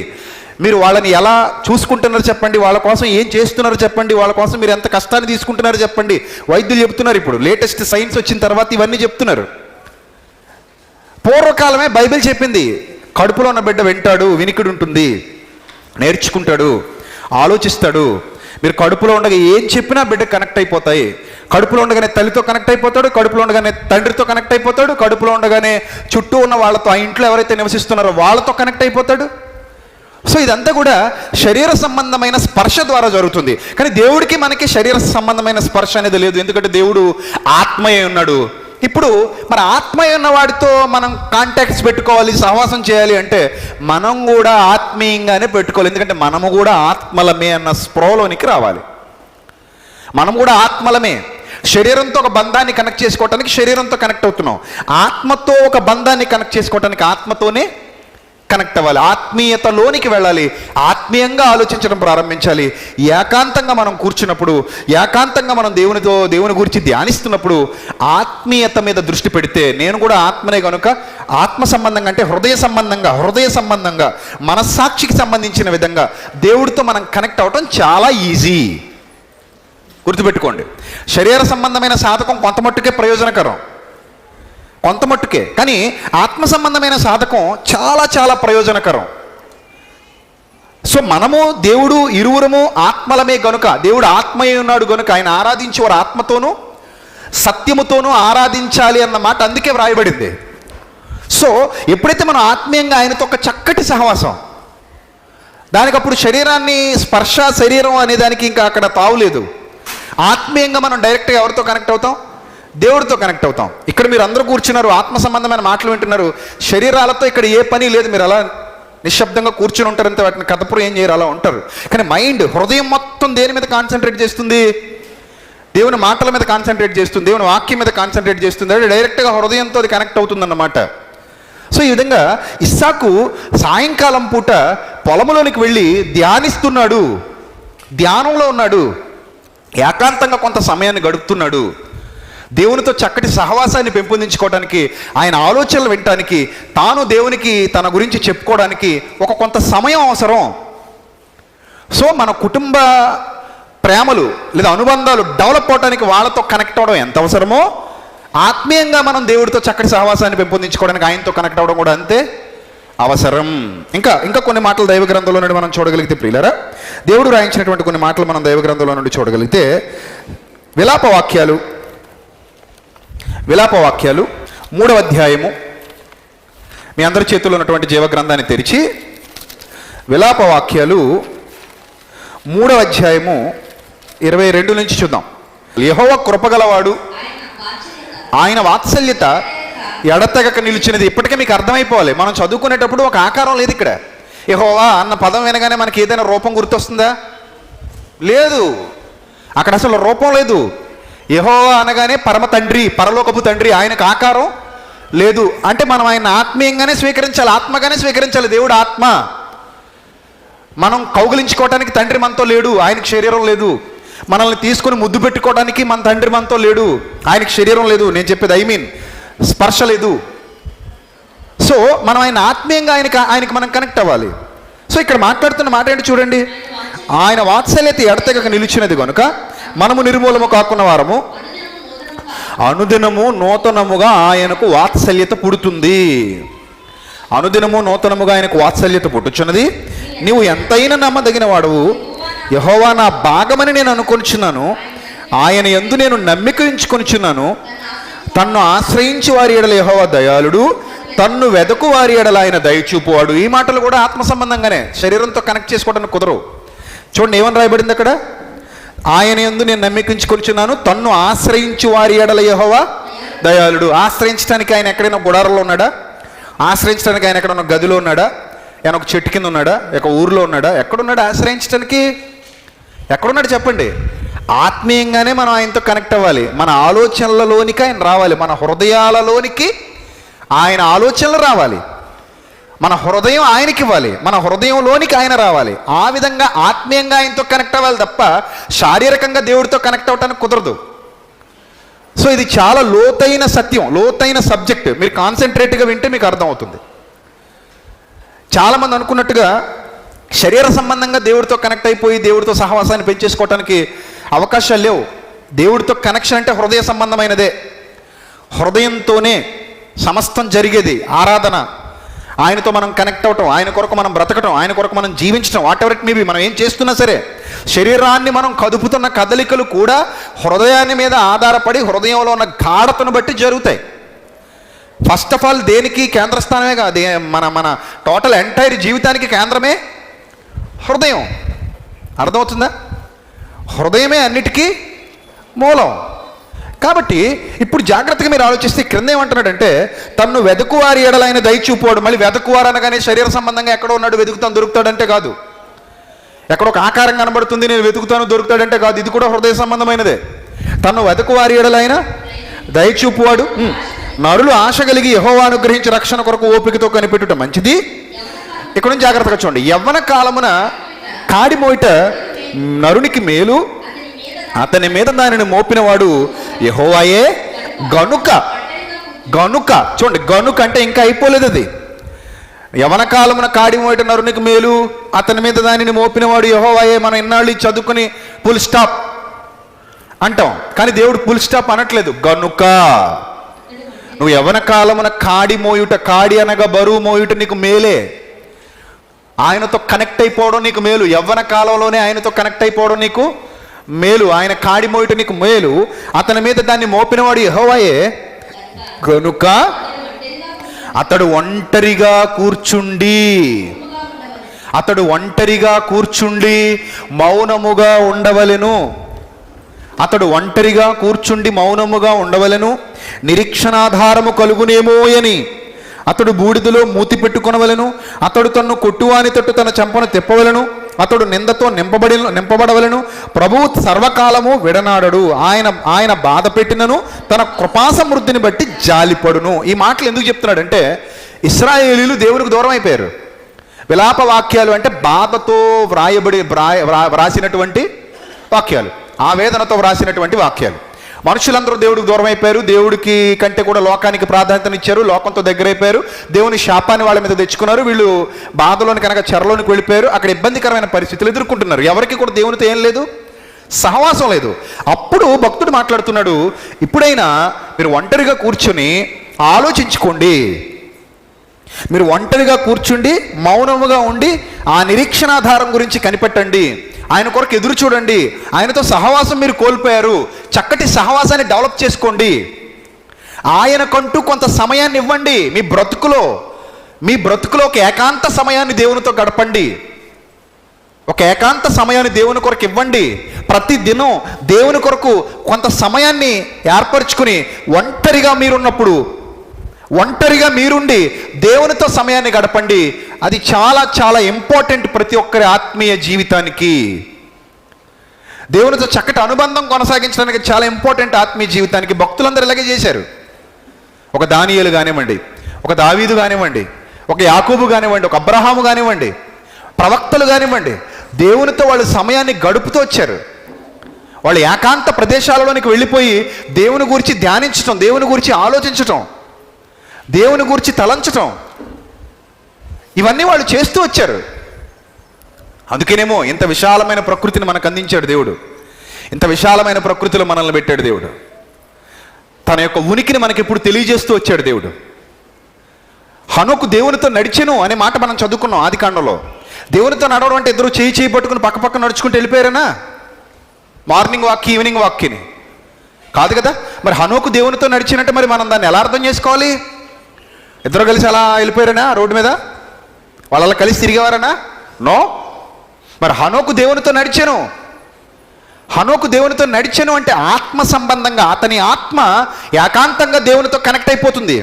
మీరు వాళ్ళని ఎలా చూసుకుంటున్నారో చెప్పండి, వాళ్ళ కోసం ఏం చేస్తున్నారో చెప్పండి, వాళ్ళ కోసం మీరు ఎంత కష్టాన్ని తీసుకుంటున్నారో చెప్పండి. వైద్యులు చెప్తున్నారు, ఇప్పుడు లేటెస్ట్ సైన్స్ వచ్చిన తర్వాత ఇవన్నీ చెప్తున్నారు. పూర్వకాలమే బైబిల్ చెప్పింది, కడుపులో ఉన్న బిడ్డ వింటాడు, వినికిడి ఉంటుంది, నేర్చుకుంటాడు, ఆలోచిస్తాడు. మీరు కడుపులో ఉండగా ఏం చెప్పినా బిడ్డ కనెక్ట్ అయిపోతాయి. కడుపులో ఉండగానే తల్లితో కనెక్ట్ అయిపోతాడు, కడుపులో ఉండగానే తండ్రితో కనెక్ట్ అయిపోతాడు, కడుపులో ఉండగానే చుట్టూ ఉన్న వాళ్ళతో, ఆ ఇంట్లో ఎవరైతే నివసిస్తున్నారో వాళ్ళతో కనెక్ట్ అయిపోతాడు. సో ఇదంతా కూడా శరీర సంబంధమైన స్పర్శ ద్వారా జరుగుతుంది. కానీ దేవుడికి మనకి శరీర సంబంధమైన స్పర్శ అనేది లేదు. ఎందుకంటే దేవుడు ఆత్మయే ఉన్నాడు. ఇప్పుడు మరి ఆత్మీయ ఉన్న వాడితో మనం కాంటాక్ట్స్ పెట్టుకోవాలి, సహవాసం చేయాలి అంటే మనం కూడా ఆత్మీయంగానే పెట్టుకోవాలి. ఎందుకంటే మనము కూడా ఆత్మలమే అన్న స్పృహలోనికి రావాలి. మనం కూడా ఆత్మలమే. శరీరంతో ఒక బంధాన్ని కనెక్ట్ చేసుకోవటానికి శరీరంతో కనెక్ట్ అవుతున్నాం, ఆత్మతో ఒక బంధాన్ని కనెక్ట్ చేసుకోవటానికి ఆత్మతోనే కనెక్ట్ అవ్వాలి. ఆత్మీయతలోనికి వెళ్ళాలి, ఆత్మీయంగా ఆలోచించడం ప్రారంభించాలి. ఏకాంతంగా మనం కూర్చున్నప్పుడు, ఏకాంతంగా మనం దేవుని గురించి ధ్యానిస్తున్నప్పుడు ఆత్మీయత మీద దృష్టి పెడితే, నేను కూడా ఆత్మనే కనుక ఆత్మ సంబంధంగా అంటే హృదయ సంబంధంగా మనస్సాక్షికి సంబంధించిన విధంగా దేవుడితో మనం కనెక్ట్ అవ్వటం చాలా ఈజీ. గుర్తుపెట్టుకోండి, శరీర సంబంధమైన సాధకం కొంతమట్టుకే ప్రయోజనకరం, కొంతమట్టుకే. కానీ ఆత్మ సంబంధమైన సాధకం చాలా చాలా ప్రయోజనకరం. సో మనము దేవుడు ఇరువురము ఆత్మలమే గనుక, దేవుడు ఆత్మయే ఉన్నాడు గనుక ఆయన ఆరాధించేవారు ఆత్మతోనూ సత్యముతోనూ ఆరాధించాలి అన్న మాట అందుకే వ్రాయబడింది. సో ఎప్పుడైతే మనం ఆత్మీయంగా ఆయనతో ఒక చక్కటి సహవాసం, దానికి అప్పుడు శరీరాన్ని స్పర్శ శరీరం అనే దానికి ఇంకా అక్కడ తావులేదు. ఆత్మీయంగా మనం డైరెక్ట్గా ఎవరితో కనెక్ట్ అవుతాం? దేవుడితో కనెక్ట్ అవుతాం. ఇక్కడ మీరు అందరూ కూర్చున్నారు, ఆత్మ సంబంధమైన మాటలు వింటున్నారు, శరీరాలతో ఇక్కడ ఏ పని లేదు, మీరు అలా నిశ్శబ్దంగా కూర్చుని ఉంటారంటే వాటిని కథపురం ఏం చేయరు, అలా ఉంటారు. కానీ మైండ్, హృదయం మొత్తం దేని మీద కాన్సన్ట్రేట్ చేస్తుంది? దేవుని మాటల మీద కాన్సన్ట్రేట్ చేస్తుంది, దేవుని వాక్యం మీద కాన్సన్ట్రేట్ చేస్తుంది. అంటే డైరెక్ట్గా హృదయంతో అది కనెక్ట్ అవుతుందన్నమాట. సో ఈ విధంగా ఇస్సాకు సాయంకాలం పూట పొలంలోనికి వెళ్ళి ధ్యానిస్తున్నాడు, ధ్యానంలో ఉన్నాడు, ఏకాంతంగా కొంత సమయాన్ని గడుపుతున్నాడు. దేవునితో చక్కటి సహవాసాన్ని పెంపొందించుకోవడానికి, ఆయన ఆలోచనలు వినటానికి, తాను దేవునికి తన గురించి చెప్పుకోవడానికి ఒక కొంత సమయం అవసరం. సో మన కుటుంబ ప్రేమలు లేదా అనుబంధాలు డెవలప్ అవడానికి వాళ్ళతో కనెక్ట్ అవ్వడం ఎంత అవసరమో, ఆత్మీయంగా మనం దేవుడితో చక్కటి సహవాసాన్ని పెంపొందించుకోవడానికి ఆయనతో కనెక్ట్ అవ్వడం కూడా అంతే అవసరం. ఇంకా కొన్ని మాటలు దైవ గ్రంథంలో నుండి మనం చూడగలిగితే, ప్రియులారా, దేవుడు రాయించినటువంటి కొన్ని మాటలు మనం దైవ గ్రంథంలో నుండి చూడగలిగితే, విలాపవాక్యాలు 3వ అధ్యాయము, మీ అందరి చేతుల్లో ఉన్నటువంటి జీవ గ్రంథాన్ని తెరిచి విలాపవాక్యాలు 3వ అధ్యాయము 22 నుంచి చూద్దాం. యెహోవా కృపగలవాడు, ఆయన వాత్సల్యత ఎడతెగక నిలిచినది. ఇప్పటికే మీకు అర్థమైపోవాలి. మనం చదువుకునేటప్పుడు ఒక ఆకారం లేదు ఇక్కడ. యెహోవా అన్న పదం వినగానే మనకి ఏదైనా రూపం గుర్తొస్తుందా? లేదు, అక్కడ అసలు రూపం లేదు. యెహోవా అనగానే పరమ తండ్రి, పరలోకపు తండ్రి, ఆయనకు ఆకారం లేదు. అంటే మనం ఆయన ఆత్మీయంగానే స్వీకరించాలి, ఆత్మగానే స్వీకరించాలి. దేవుడు ఆత్మ. మనం కౌగిలించుకోవడానికి తండ్రి మనతో లేడు, ఆయనకు శరీరం లేదు. మనల్ని తీసుకుని ముద్దు పెట్టుకోవడానికి మన తండ్రి మనతో లేడు, ఆయనకు శరీరం లేదు. నేను చెప్పేది స్పర్శ లేదు. సో మనం ఆయన ఆత్మీయంగా ఆయనకి మనం కనెక్ట్ అవ్వాలి. సో ఇక్కడ మాట్లాడుతున్న మాట ఏంటి చూడండి. ఆయన వాత్సల్యత ఎడతెగక నిలిచినది కనుక మనము నిర్మూలము కాకున్న వారము అనుదినము నూతనముగా ఆయనకు వాత్సల్యత పుడుతుంది. అనుదినము నూతనముగా ఆయనకు వాత్సల్యత పుట్టుచున్నది. నీవు ఎంతైనా నమ్మదగిన వాడవు, యెహోవా నా భాగమని నేను అనుకొనిచున్నాను, ఆయన యందు నేను నమ్మిక ఉంచుకొనిచున్నాను. తన్ను ఆశ్రయించి వారి ఎడల యెహోవా దయాళుడు, తన్ను వెదకు వారి ఎడల ఆయన దయచూపువాడు. ఈ మాటలు కూడా ఆత్మ సంబంధంగానే, శరీరంతో కనెక్ట్ చేసుకోవడానికి కుదరవు. చూడండి ఏమని రాయబడింది అక్కడ. ఆయన యందు నేను నమ్మికించుకొనిచున్నాను, తన్ను ఆశ్రయించి వారి ఎడల యెహోవా దయాళుడు. ఆశ్రయించడానికి ఆయన ఎక్కడైనా గుడారంలో ఉన్నాడా? ఆశ్రయించడానికి ఆయన ఎక్కడైనా గదిలో ఉన్నాడా? ఆయన ఒక చెట్టు కింద ఉన్నాడా? ఒక ఊరిలో ఉన్నాడా? ఎక్కడున్నాడు ఆశ్రయించడానికి? ఎక్కడున్నాడు చెప్పండి. ఆత్మీయంగానే మనం ఆయనతో కనెక్ట్ అవ్వాలి. మన ఆలోచనలలోనికి ఆయన రావాలి, మన హృదయాలలోనికి ఆయన ఆలోచనలు రావాలి, మన హృదయం ఆయనకి ఇవ్వాలి, మన హృదయంలోనికి ఆయన రావాలి. ఆ విధంగా ఆత్మీయంగా ఆయనతో కనెక్ట్ అవ్వాలి తప్ప శారీరకంగా దేవుడితో కనెక్ట్ అవ్వటానికి కుదరదు. సో ఇది చాలా లోతైన సత్యం, లోతైన సబ్జెక్ట్. మీరు కాన్సన్ట్రేట్గా వింటే మీకు అర్థమవుతుంది. చాలామంది అనుకున్నట్టుగా శరీర సంబంధంగా దేవుడితో కనెక్ట్ అయిపోయి దేవుడితో సహవాసాన్ని పెంచేసుకోవటానికి అవకాశాలు లేవు. దేవుడితో కనెక్షన్ అంటే హృదయ సంబంధమైనదే. హృదయంతోనే సమస్తం జరిగేది. ఆరాధన, ఆయనతో మనం కనెక్ట్ అవటం, ఆయన కొరకు మనం బ్రతకటం, ఆయన కొరకు మనం జీవించడం, వాట్ ఎవర్ ఇట్ మేబీ, మనం ఏం చేస్తున్నా సరే శరీరాన్ని మనం కదుపుతున్న కదలికలు కూడా హృదయాన్ని మీద ఆధారపడి హృదయంలో ఉన్న గాఢతను బట్టి జరుగుతాయి. ఫస్ట్ ఆఫ్ ఆల్ దేనికి కేంద్రస్థానమే కాదు, మన టోటల్ ఎంటైర్ జీవితానికి కేంద్రమే హృదయం. అర్థమవుతుందా? హృదయమే అన్నిటికీ మూలం. కాబట్టి ఇప్పుడు జాగ్రత్తగా మీరు ఆలోచిస్తే క్రింద ఏమంటున్నాడంటే, తన్ను వెతుకువారి ఎడలైన దయచూపువాడు. మళ్ళీ వెతుకువారు అనగానే శరీర సంబంధంగా ఎక్కడో ఉన్నాడు వెతుకుతాను దొరుకుతాడంటే కాదు, ఎక్కడ ఒక ఆకారం కనబడుతుంది నేను వెతుకుతాను దొరుకుతాడంటే కాదు. ఇది కూడా హృదయ సంబంధమైనదే. తన్ను వెతుకువారి ఎడలైన దయచూపువాడు. నరులు ఆశ కలిగి యెహోవా అనుగ్రహించి రక్షణ కొరకు ఓపికతో కనిపెట్టుట మంచిది. ఇక్కడ నుంచి జాగ్రత్తగా చూడండి. యవ్వన కాలమున కాడి మోయిట నరునికి మేలు, అతని మీద దానిని మోపినవాడు యెహోవాయే గనుక. చూడండి, గనుక అంటే ఇంకా అయిపోలేదు అది. యవన కాలమున కాడి మోయిట నరునికి మేలు, అతని మీద దానిని మోపినవాడు యెహోవాయే. మనం ఇన్నాళ్ళు చదువుకుని ఫుల్ స్టాప్ అంటాం, కానీ దేవుడు ఫుల్ స్టాప్ అనట్లేదు. గనుక నువ్వు యవన కాలమున కాడి మోయుట, కాడి అనగా బరువు మోయుట నీకు మేలే. ఆయనతో కనెక్ట్ అయిపోవడం నీకు మేలు. యవ్వన కాలంలోనే ఆయనతో కనెక్ట్ అయిపోవడం నీకు మేలు. ఆయన కాడి మోయుట నీకు మేలు, అతని మీద దాన్ని మోపినవాడు యెహోవాయే గనుక అతడు ఒంటరిగా కూర్చుండి మౌనముగా ఉండవలెను. అతడు ఒంటరిగా కూర్చుండి మౌనముగా ఉండవలెను. నిరీక్షణాధారము కలుగునేమోయని అతడు బూడిదలో మూతి పెట్టుకొనవలెను. అతడు తన్ను కొట్టువాని తట్టు తన చెంపను తిప్పవలెను. అతడు నిందతో నింపబడవలెను. ప్రభువు సర్వకాలము విడనాడడు. ఆయన బాధ పెట్టినను తన కృపా సమృద్ధిని బట్టి జాలిపడును. ఈ మాటలు ఎందుకు చెప్తున్నాడంటే, ఇశ్రాయేలీయులు దేవునికి దూరం అయిపోయారు. విలాప వాక్యాలు అంటే బాధతో వ్రాసినటువంటి వాక్యాలు, ఆవేదనతో వ్రాసినటువంటి వాక్యాలు. మనుషులందరూ దేవుడికి దూరం అయిపోయారు, దేవుడికి కంటే కూడా లోకానికి ప్రాధాన్యతనిచ్చారు, లోకంతో దగ్గర అయిపోయారు, దేవుని శాపాన్ని వాళ్ళ మీద తెచ్చుకున్నారు. వీళ్ళు బాధలోని కనుక చెరలోనికి వెళ్ళిపోయారు. అక్కడ ఇబ్బందికరమైన పరిస్థితులు ఎదుర్కొంటున్నారు. ఎవరికి కూడా దేవునితో ఏం లేదు, సహవాసం లేదు. అప్పుడు భక్తుడు మాట్లాడుతున్నాడు, ఇప్పుడైనా మీరు ఒంటరిగా కూర్చొని ఆలోచించుకోండి. మీరు ఒంటరిగా కూర్చుండి మౌనముగా ఉండి ఆ నిరీక్షణాధారం గురించి కనిపెట్టండి. ఆయన కొరకు ఎదురు చూడండి. ఆయనతో సహవాసం మీరు కోల్పోయారు, చక్కటి సహవాసాన్ని డెవలప్ చేసుకోండి. ఆయనకంటూ కొంత సమయాన్ని ఇవ్వండి. మీ బ్రతుకులో ఒక ఏకాంత సమయాన్ని దేవునితో గడపండి. ఒక ఏకాంత సమయాన్ని దేవుని కొరకు ఇవ్వండి. ప్రతి దినం దేవుని కొరకు కొంత సమయాన్ని ఏర్పరచుకుని ఒంటరిగా మీరుండి దేవునితో సమయాన్ని గడపండి. అది చాలా చాలా ఇంపార్టెంట్ ప్రతి ఒక్కరి ఆత్మీయ జీవితానికి. దేవునితో చక్కటి అనుబంధం కొనసాగించడానికి చాలా ఇంపార్టెంట్ ఆత్మీయ జీవితానికి. భక్తులందరూ ఇలాగే చేశారు. ఒక దానియేలు కానివ్వండి, ఒక దావీదు కానివ్వండి, ఒక యాకోబు కానివ్వండి, ఒక అబ్రహాము కానివ్వండి, ప్రవక్తలు కానివ్వండి, దేవునితో వాళ్ళు సమయాన్ని గడుపుతూ వచ్చారు. వాళ్ళు ఏకాంత ప్రదేశాలలోనికి వెళ్ళిపోయి దేవుని గురించి ధ్యానించటం, దేవుని గురించి ఆలోచించటం, దేవుని గురించి తలంచటం, ఇవన్నీ వాళ్ళు చేస్తూ వచ్చారు. అందుకేనేమో ఇంత విశాలమైన ప్రకృతిని మనకు అందించాడు దేవుడు. ఇంత విశాలమైన ప్రకృతిలో మనల్ని పెట్టాడు దేవుడు. తన యొక్క ఉనికిని మనకి ఇప్పుడు తెలియజేస్తూ వచ్చాడు దేవుడు. హనోకు దేవునితో నడిచెను అనే మాట మనం చదువుకున్నాం ఆదికాండంలో. దేవునితో నడవడం అంటే ఇద్దరు చేయి పట్టుకుని పక్క నడుచుకుంటూ వెళ్ళిపోయారనా? మార్నింగ్ వాక్కి ఈవినింగ్ వాక్కిని కాదు కదా. మరి హనోకు దేవునితో నడిచినట్టు మరి మనం దాన్ని ఎలా అర్థం చేసుకోవాలి? ఇద్దరు కలిసి అలా వెళ్ళిపోయారనా రోడ్డు మీద? వాళ్ళు అలా కలిసి తిరిగేవారనా? నో. మరి హనోకు దేవునితో నడిచెను అంటే ఆత్మ సంబంధంగా అతని ఆత్మ ఏకాంతంగా దేవునితో కనెక్ట్ అయిపోతుంది.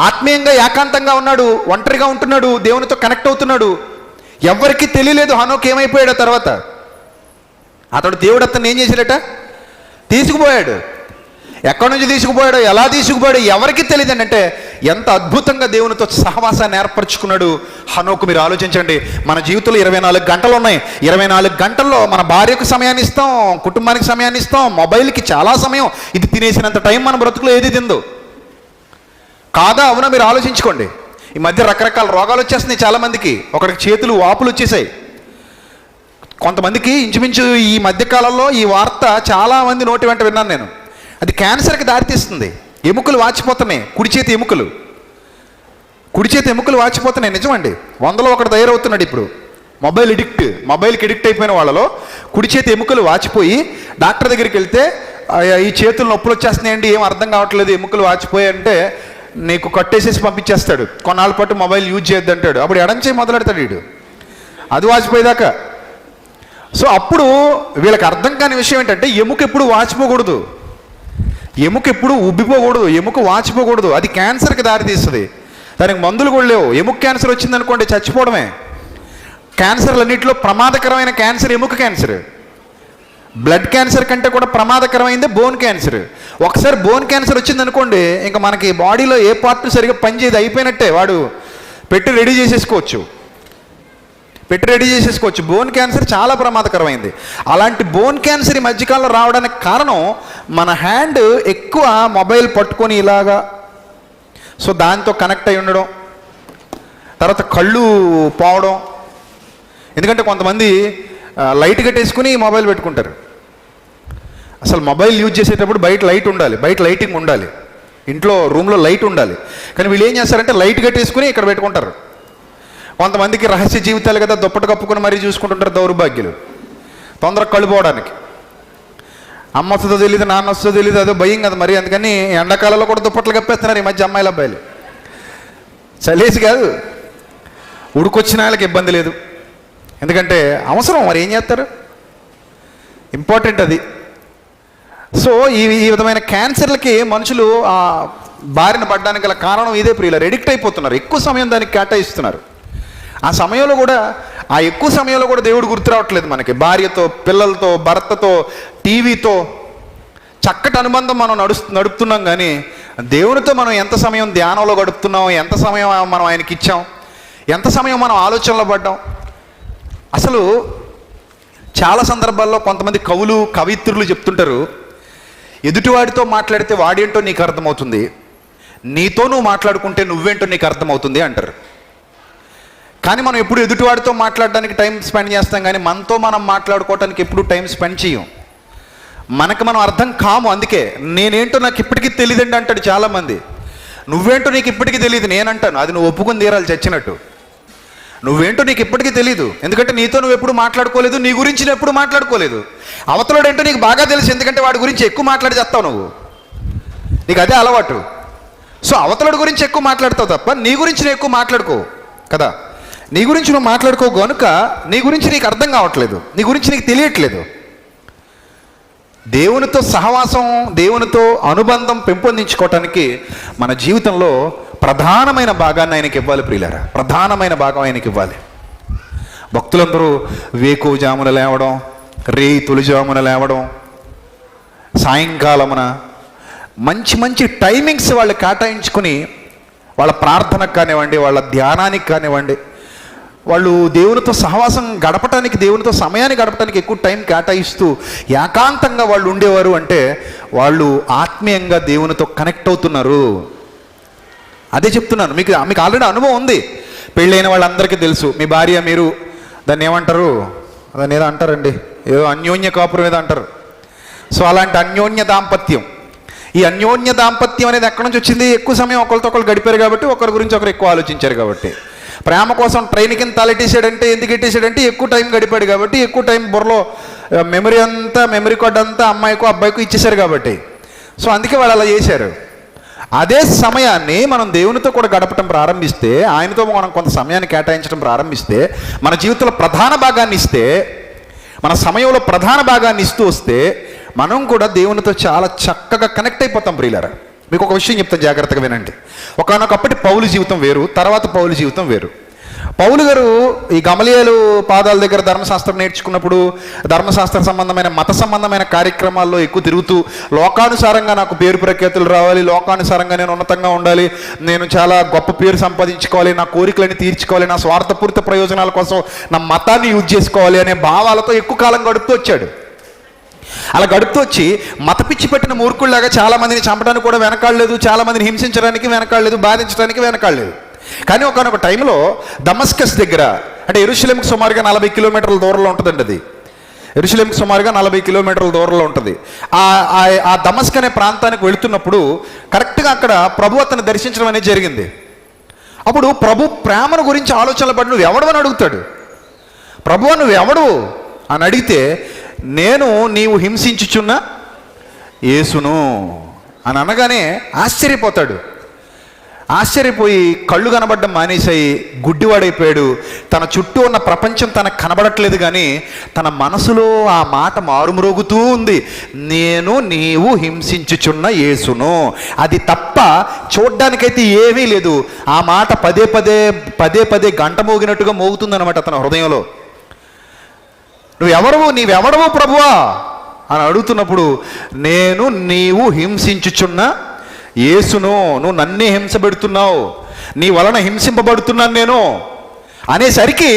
ఆత్మీయంగా ఏకాంతంగా ఉన్నాడు, ఒంటరిగా ఉంటున్నాడు, దేవునితో కనెక్ట్ అవుతున్నాడు. ఎవరికి తెలియలేదు హనోకు ఏమైపోయాడో. తర్వాత దేవుడు అతన్ని ఏం చేశాడట? తీసుకుపోయాడు. ఎక్కడి నుంచి తీసుకుపోయాడో, ఎలా తీసుకుపోయాడో ఎవరికి తెలియదండి. అంటే ఎంత అద్భుతంగా దేవునితో సహవాసాన్ని ఏర్పరచుకున్నాడు హనోకు. మీరు ఆలోచించండి, మన జీవితంలో 24 గంటలు ఉన్నాయి. 24 గంటల్లో మన భార్యకు సమయాన్ని ఇస్తాం, కుటుంబానికి సమయాన్ని ఇస్తాం, మొబైల్కి చాలా సమయం. ఇది తినేసినంత టైం మన బ్రతుకులో ఏది తిందో కాదా? అవునా? మీరు ఆలోచించుకోండి. ఈ మధ్య రకరకాల రోగాలు వచ్చేస్తున్నాయి చాలామందికి. ఒకరికి చేతులు వాపులు వచ్చేసాయి. కొంతమందికి ఇంచుమించు ఈ మధ్యకాలంలో ఈ వార్త చాలామంది నోటి వెంట విన్నాను నేను. అది క్యాన్సర్కి దారితీస్తుంది. ఎముకలు వాచిపోతున్నాయి, కుడి చేతి ఎముకలు వాచిపోతున్నాయి. నిజమండి. 100లో ఒకడు తయారవుతున్నాడు ఇప్పుడు. మొబైల్కి ఎడిక్ట్ అయిపోయిన వాళ్ళలో కుడి చేతి ఎముకలు వాచిపోయి డాక్టర్ దగ్గరికి వెళ్తే ఈ చేతులు నొప్పులు వచ్చేస్తున్నాయండి, ఏం అర్థం కావట్లేదు, ఎముకలు వాచిపోయి అంటే నీకు కట్టేసేసి పంపించేస్తాడు. కొన్నాళ్ళ పాటు మొబైల్ యూజ్ చేయొద్దు అంటాడు. అప్పుడు ఎడంచేయి మొదలెడతాడు వీడు, అది వాచిపోయేదాకా. సో అప్పుడు వీళ్ళకి అర్థం కాని విషయం ఏంటంటే ఎముక ఎప్పుడు వాచిపోకూడదు, ఎముక ఎప్పుడు ఉబ్బిపోకూడదు, ఎముక వాచిపోకూడదు. అది క్యాన్సర్కి దారితీస్తుంది. దానికి మందులు కూడా లేవు. ఎముక క్యాన్సర్ వచ్చిందనుకోండి చచ్చిపోవడమే. క్యాన్సర్లన్నింటిలో ప్రమాదకరమైన క్యాన్సర్ ఎముక క్యాన్సర్. బ్లడ్ క్యాన్సర్ కంటే కూడా ప్రమాదకరమైంది బోన్ క్యాన్సర్. ఒకసారి బోన్ క్యాన్సర్ వచ్చిందనుకోండి, ఇంకా మనకి బాడీలో ఏ పార్ట్ సరిగ్గా పనిచేయదు, అయిపోయినట్టే. వాడు పెట్టి రెడీ చేసేసుకోవచ్చు. బోన్ క్యాన్సర్ చాలా ప్రమాదకరమైంది. అలాంటి బోన్ క్యాన్సర్ ఈ మధ్యకాలంలో రావడానికి కారణం మన హ్యాండ్ ఎక్కువ మొబైల్ పట్టుకొని ఇలాగా, సో దాంతో కనెక్ట్ అయి ఉండడం, తర్వాత కళ్ళు పోవడం. ఎందుకంటే కొంతమంది లైట్ కట్టేసుకుని మొబైల్ పెట్టుకుంటారు. అసలు మొబైల్ యూజ్ చేసేటప్పుడు బయట లైటింగ్ ఉండాలి, ఇంట్లో రూమ్లో లైట్ ఉండాలి. కానీ వీళ్ళు ఏం చేస్తారంటే లైట్ కట్టేసుకుని ఇక్కడ పెట్టుకుంటారు. కొంతమందికి రహస్య జీవితాలు కదా, దుప్పటి కప్పుకొని మరీ చూసుకుంటుంటారు దౌర్భాగ్యులు, తొందరగా కళ్ళు పోవడానికి. అమ్మ వస్తుందో తెలియదు, నాన్న వస్తుందో తెలియదు, అదో భయం కదా మరి. అందుకని ఎండాకాలంలో కూడా దుప్పట్లు కప్పేస్తున్నారు ఈ మధ్య అమ్మాయిల అబ్బాయిలు. చలేసి కాదు, ఉడుకొచ్చిన వాళ్ళకి ఇబ్బంది లేదు. ఎందుకంటే అవసరం, మరి ఏం చేస్తారు, ఇంపార్టెంట్ అది. సో ఈ విధమైన క్యాన్సర్లకి మనుషులు బారిన పడడానికి గల కారణం ఇదే ప్రియులారా. ఎడిక్ట్ అయిపోతున్నారు, ఎక్కువ సమయం దానికి కేటాయిస్తున్నారు. ఆ ఎక్కువ సమయంలో కూడా దేవుడు గుర్తు రావట్లేదు మనకి. భార్యతో, పిల్లలతో, భర్తతో, టీవీతో చక్కటి అనుబంధం మనం నడుపుతున్నాం. కానీ దేవునితో మనం ఎంత సమయం ధ్యానంలో గడుపుతున్నాం, ఎంత సమయం మనం ఆయనకి ఇచ్చాం, ఎంత సమయం మనం ఆలోచనలో పడ్డాం. అసలు చాలా సందర్భాల్లో కొంతమంది కవులు, కవిత్రులు చెప్తుంటారు, ఎదుటివాడితో మాట్లాడితే వాడేంటో నీకు అర్థమవుతుంది, నీతో నువ్వు మాట్లాడుకుంటే నువ్వేంటో నీకు అర్థమవుతుంది అంటారు. కానీ మనం ఎప్పుడు ఎదుటివాడితో మాట్లాడడానికి టైం స్పెండ్ చేస్తాం, కానీ మనతో మనం మాట్లాడుకోవడానికి ఎప్పుడు టైం స్పెండ్ చేయం. మనకు మనం అర్థం కాము. అందుకే నేనేంటో నాకు ఇప్పటికీ తెలియదండి అంటాడు చాలామంది. నువ్వేంటో నీకు ఇప్పటికీ తెలియదు నేనంటాను, అది నువ్వు ఒప్పుకుని తీరాలి చచ్చినట్టు. నువ్వేంటో నీకు ఇప్పటికీ తెలియదు, ఎందుకంటే నీతో నువ్వు ఎప్పుడు మాట్లాడుకోలేదు, నీ గురించి నువ్వు ఎప్పుడు మాట్లాడుకోలేదు. అవతలోడేంటో నీకు బాగా తెలుసు, ఎందుకంటే వాడి గురించి ఎక్కువ మాట్లాడి చేస్తావు నువ్వు, నీకు అదే అలవాటు. సో అవతలోడి గురించి ఎక్కువ మాట్లాడతావు తప్ప నీ గురించి నువ్వు ఎక్కువ మాట్లాడుకో కదా. నీ గురించి నువ్వు మాట్లాడుకో కనుక నీ గురించి నీకు అర్థం కావట్లేదు, నీ గురించి నీకు తెలియట్లేదు. దేవునితో సహవాసం, దేవునితో అనుబంధం పెంపొందించుకోవటానికి మన జీవితంలో ప్రధానమైన భాగాన్ని ఆయనకి ఇవ్వాలి ప్రియులారా, ప్రధానమైన భాగం ఆయనకి ఇవ్వాలి. భక్తులందరూ వేకువజామున లేవడం, రేయి తొలిజామున లేవడం, సాయంకాలమున మంచి మంచి టైమింగ్స్ వాళ్ళు కేటాయించుకుని వాళ్ళ ప్రార్థనకు కానివ్వండి, వాళ్ళ ధ్యానానికి కానివ్వండి, వాళ్ళు దేవునితో సహవాసం గడపటానికి, దేవునితో సమయాన్ని గడపటానికి ఎక్కువ టైం కేటాయిస్తూ ఏకాంతంగా వాళ్ళు ఉండేవారు. అంటే వాళ్ళు ఆత్మీయంగా దేవునితో కనెక్ట్ అవుతున్నారు. అదే చెప్తున్నాను, మీకు ఆల్రెడీ అనుభవం ఉంది. పెళ్ళైన వాళ్ళందరికీ తెలుసు, మీ భార్య మీరు దాన్ని ఏమంటారు, దాన్ని ఏదో అంటారండి, ఏదో అన్యోన్య కాపురం ఏదో అంటారు. సో అలాంటి అన్యోన్య దాంపత్యం, ఈ అన్యోన్య దాంపత్యం అనేది ఎక్కడి నుంచి వచ్చింది? ఎక్కువ సమయం ఒకరితో ఒకరు గడిపారు కాబట్టి, ఒకరి గురించి ఒకరు ఎక్కువ ఆలోచించారు కాబట్టి. ప్రేమ కోసం ట్రైన్ కింద తలెట్టేసాడంటే, ఎందుకు ఎట్టేసాడంటే ఎక్కువ టైం గడిపాడు కాబట్టి, ఎక్కువ టైం బుర్రలో మెమరీ కార్డ్ అంతా అమ్మాయికో అబ్బాయికో ఇచ్చేశారు కాబట్టి. సో అందుకే వాళ్ళు అలా చేశారు. అదే సమయాన్ని మనం దేవునితో కూడా గడపటం ప్రారంభిస్తే, ఆయనతో మనం కొంత సమయాన్ని కేటాయించడం ప్రారంభిస్తే, మన జీవితంలో ప్రధాన భాగాన్ని ఇస్తే, మన సమయంలో ప్రధాన భాగాన్ని ఇస్తూ వస్తే మనం కూడా దేవునితో చాలా చక్కగా కనెక్ట్ అయిపోతాం ప్రియులారా. మీకు ఒక విషయం చెప్తాను, జాగ్రత్తగా వినండి. ఒకానొకప్పటి పౌలు జీవితం వేరు, తర్వాత పౌలు జీవితం వేరు. పౌలు గారు ఈ గమలీయేలు పాదాల దగ్గర ధర్మశాస్త్రం నేర్చుకున్నప్పుడు, ధర్మశాస్త్ర సంబంధమైన మత సంబంధమైన కార్యక్రమాల్లో ఎక్కువ తిరుగుతూ, లోకానుసారంగా నాకు పేరు ప్రఖ్యాతులు రావాలి, లోకానుసారంగా నేను ఉన్నతంగా ఉండాలి, నేను చాలా గొప్ప పేరు సంపాదించుకోవాలి, నా కోరికలని తీర్చుకోవాలి, నా స్వార్థపూరిత ప్రయోజనాల కోసం నా మతాన్ని యూజ్ చేసుకోవాలి అనే భావాలతో ఎక్కువ కాలం గడుపుతూ వచ్చాడు. అలా గడుపుతూ వచ్చి మత పిచ్చి పెట్టిన మూర్ఖుల్లాగా చాలామందిని చంపడానికి కూడా వెనకాడలేదు, చాలామందిని హింసించడానికి వెనకాడలేదు, బాధించడానికి వెనకాడలేదు. కానీ ఒకనొక టైంలో దమస్కస్ దగ్గర, అంటే యెరూషలేముకి సుమారుగా 40 కిలోమీటర్ల దూరంలో ఉంటుందండి. అది యెరూషలేముకి సుమారుగా 40 కిలోమీటర్ల దూరంలో ఉంటుంది. ఆ దమస్క్ అనే ప్రాంతానికి వెళుతున్నప్పుడు కరెక్ట్గా అక్కడ ప్రభు అతను దర్శించడం అనేది జరిగింది. అప్పుడు ప్రభు ప్రేమను గురించి ఆలోచనలు పడి, నువ్వు ఎవడు అని అడుగుతాడు. ప్రభువా నువ్వు ఎవడు అని అడిగితే, నేను నీవు హింసించుచున్న యేసును అని అనగానే ఆశ్చర్యపోతాడు. ఆశ్చర్యపోయి కళ్ళు కనబడడం మానేసాయి, గుడ్డివాడైపోయాడు. తన చుట్టూ ఉన్న ప్రపంచం తనకు కనబడట్లేదు, కానీ తన మనసులో ఆ మాట మారుమ్రోగుతూ ఉంది, నేను నీవు హింసించుచున్న యేసును. అది తప్ప చూడ్డానికైతే ఏమీ లేదు. ఆ మాట పదే పదే గంట మోగినట్టుగా మోగుతుందన్నమాట తన హృదయంలో. నీవెవడవు ప్రభువా అని అడుగుతున్నప్పుడు, నేను నీవు హింసించుచున్న యేసును, నువ్వు నన్నే హింసపెడుతున్నావు, నీ వలన హింసింపబడుతున్నాను నేను అనేసరికి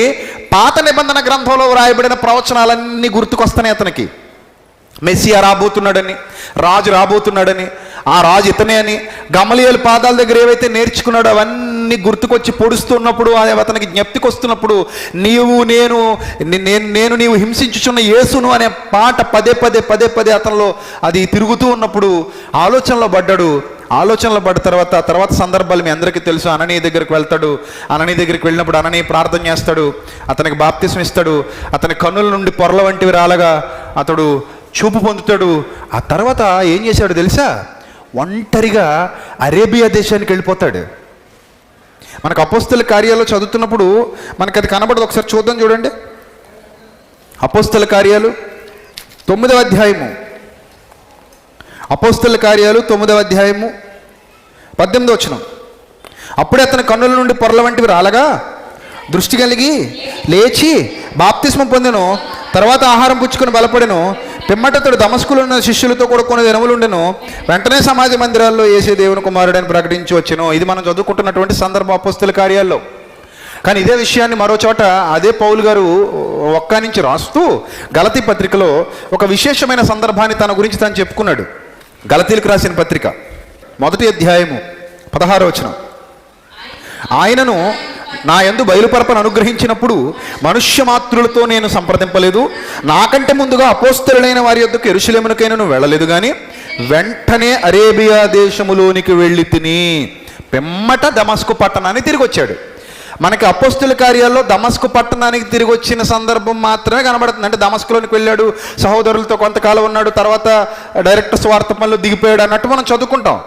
పాత నిబంధన గ్రంథంలో వ్రాయబడిన ప్రవచనాలన్నీ గుర్తుకొస్తున్నాయి అతనికి. మెస్సియా రాబోతున్నాడని, రాజు రాబోతున్నాడని, ఆ రాజు ఇతనే అని, గమలీయేలు పాదాల దగ్గర ఏవైతే నేర్చుకున్నాడో అవన్నీ గుర్తుకొచ్చి పొడుస్తున్నప్పుడు, అతనికి జ్ఞప్తికి వస్తున్నప్పుడు, నీవు హింసించుచున్న యేసును అనే పాట పదే అతనిలో అది తిరుగుతూ ఉన్నప్పుడు ఆలోచనలో పడ్డాడు. ఆలోచనలో పడ్డ తర్వాత సందర్భాలు మీ అందరికీ తెలుసు. అననీయ దగ్గరికి వెళ్తాడు. అననీయ దగ్గరికి వెళ్ళినప్పుడు అననీయ ప్రార్థన చేస్తాడు, అతనికి బాప్తిస్మం ఇస్తాడు. అతని కన్నుల నుండి పొరల వంటివి రాలగా అతడు చూపు పొందుతాడు. ఆ తర్వాత ఏం చేశాడు తెలుసా? ఒంటరిగా అరేబియా దేశానికి వెళ్ళిపోతాడు. మనకు అపోస్తల కార్యాలు చదువుతున్నప్పుడు మనకు అది కనబడదు, ఒకసారి చూద్దాం చూడండి. అపోస్తల కార్యాలు 9వ అధ్యాయము, అపోస్తల కార్యాలు 9వ అధ్యాయము 18వ వచనం. అప్పుడే అతని కన్నుల నుండి పొరల వంటివి రాలగా దృష్టి కలిగి లేచి బాప్తిస్మం పొందెను. తర్వాత ఆహారం పుచ్చుకొని బలపడెను. పిమ్మట అతడు దమస్కులో ఉన్న శిష్యులతో కూడా కొన్ని దినములు ఉండెను. వెంటనే సమాజ మందిరాల్లో యేసే దేవుని కుమారుడని ప్రకటించి వచ్చెను. ఇది మనం చదువుకుంటున్నటువంటి సందర్భం అపోస్తల కార్యాల్లో. కానీ ఇదే విషయాన్ని మరో చోట అదే పౌలు గారు ఒక్క నుంచి రాస్తూ గలతీ పత్రికలో ఒక విశేషమైన సందర్భాన్ని తన గురించి తాను చెప్పుకున్నాడు. గలతీలకు రాసిన పత్రిక 1వ అధ్యాయము 16వ వచనం. ఆయనను నా యందు బయలుపరపను అనుగ్రహించినప్పుడు మనుష్య మాతృలతో నేను సంప్రదింపలేదు. నాకంటే ముందుగా అపోస్తలులైన వారి యొద్దకు యెరూషలేమునకైనను వెళ్ళలేదు, కానీ వెంటనే అరేబియా దేశములోనికి వెళ్ళి తిని పిమ్మట దమస్కు పట్టణానికి తిరిగి వచ్చాడు. మనకి అపోస్తల కార్యాల్లో దమస్కు పట్టణానికి తిరిగి వచ్చిన సందర్భం మాత్రమే కనబడుతుంది. అంటే దమస్కులోనికి వెళ్ళాడు, సహోదరులతో కొంతకాలం ఉన్నాడు, తర్వాత డైరెక్ట్ స్వార్థ పనులు దిగిపోయాడు అన్నట్టు మనం చదువుకుంటాం.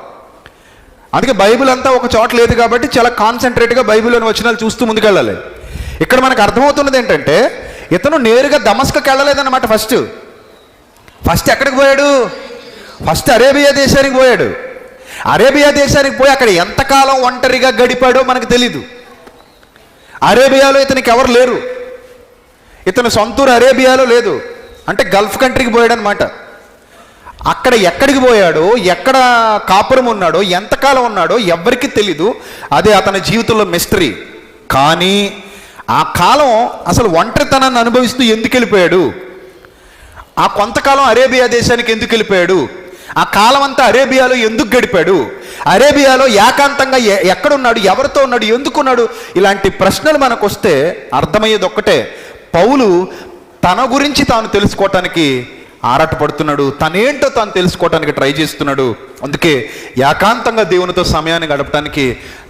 అందుకే బైబిల్ అంతా ఒక చోట లేదు కాబట్టి చాలా కాన్సన్ట్రేట్గా బైబిల్లోని వచనాలు చూస్తూ ముందుకెళ్ళాలి. ఇక్కడ మనకు అర్థమవుతున్నది ఏంటంటే ఇతను నేరుగా దమస్కుకి వెళ్ళలేదన్నమాట. ఫస్ట్ ఎక్కడికి పోయాడు? ఫస్ట్ అరేబియా దేశానికి పోయాడు. అరేబియా దేశానికి పోయి అక్కడ ఎంతకాలం ఒంటరిగా గడిపాడో మనకు తెలీదు. అరేబియాలో ఇతనికి ఎవరు లేరు, ఇతను సొంతూరు అరేబియాలో లేదు, అంటే గల్ఫ్ కంట్రీకి పోయాడు అనమాట. అక్కడ ఎక్కడికి పోయాడో, ఎక్కడ కాపురం ఉన్నాడో, ఎంతకాలం ఉన్నాడో ఎవరికి తెలీదు. అదే అతని జీవితంలో మిస్టరీ. కానీ ఆ కాలం అసలు ఒంటరితనాన్ని అనుభవిస్తూ ఎందుకు వెళ్ళిపోయాడు, ఆ కొంతకాలం అరేబియా దేశానికి ఎందుకు వెళ్ళిపోయాడు, ఆ కాలం అంతా అరేబియాలో ఎందుకు గడిపాడు, అరేబియాలో ఏకాంతంగా ఎక్కడున్నాడు, ఎవరితో ఉన్నాడు, ఎందుకున్నాడు, ఇలాంటి ప్రశ్నలు మనకు వస్తే అర్థమయ్యేది ఒక్కటే, పౌలు తన గురించి తాను తెలుసుకోవటానికి ఆరాటపడుతున్నాడు, తనేంటో తాను తెలుసుకోవటానికి ట్రై చేస్తున్నాడు. అందుకే ఏకాంతంగా దేవునితో సమయాన్ని గడపడానికి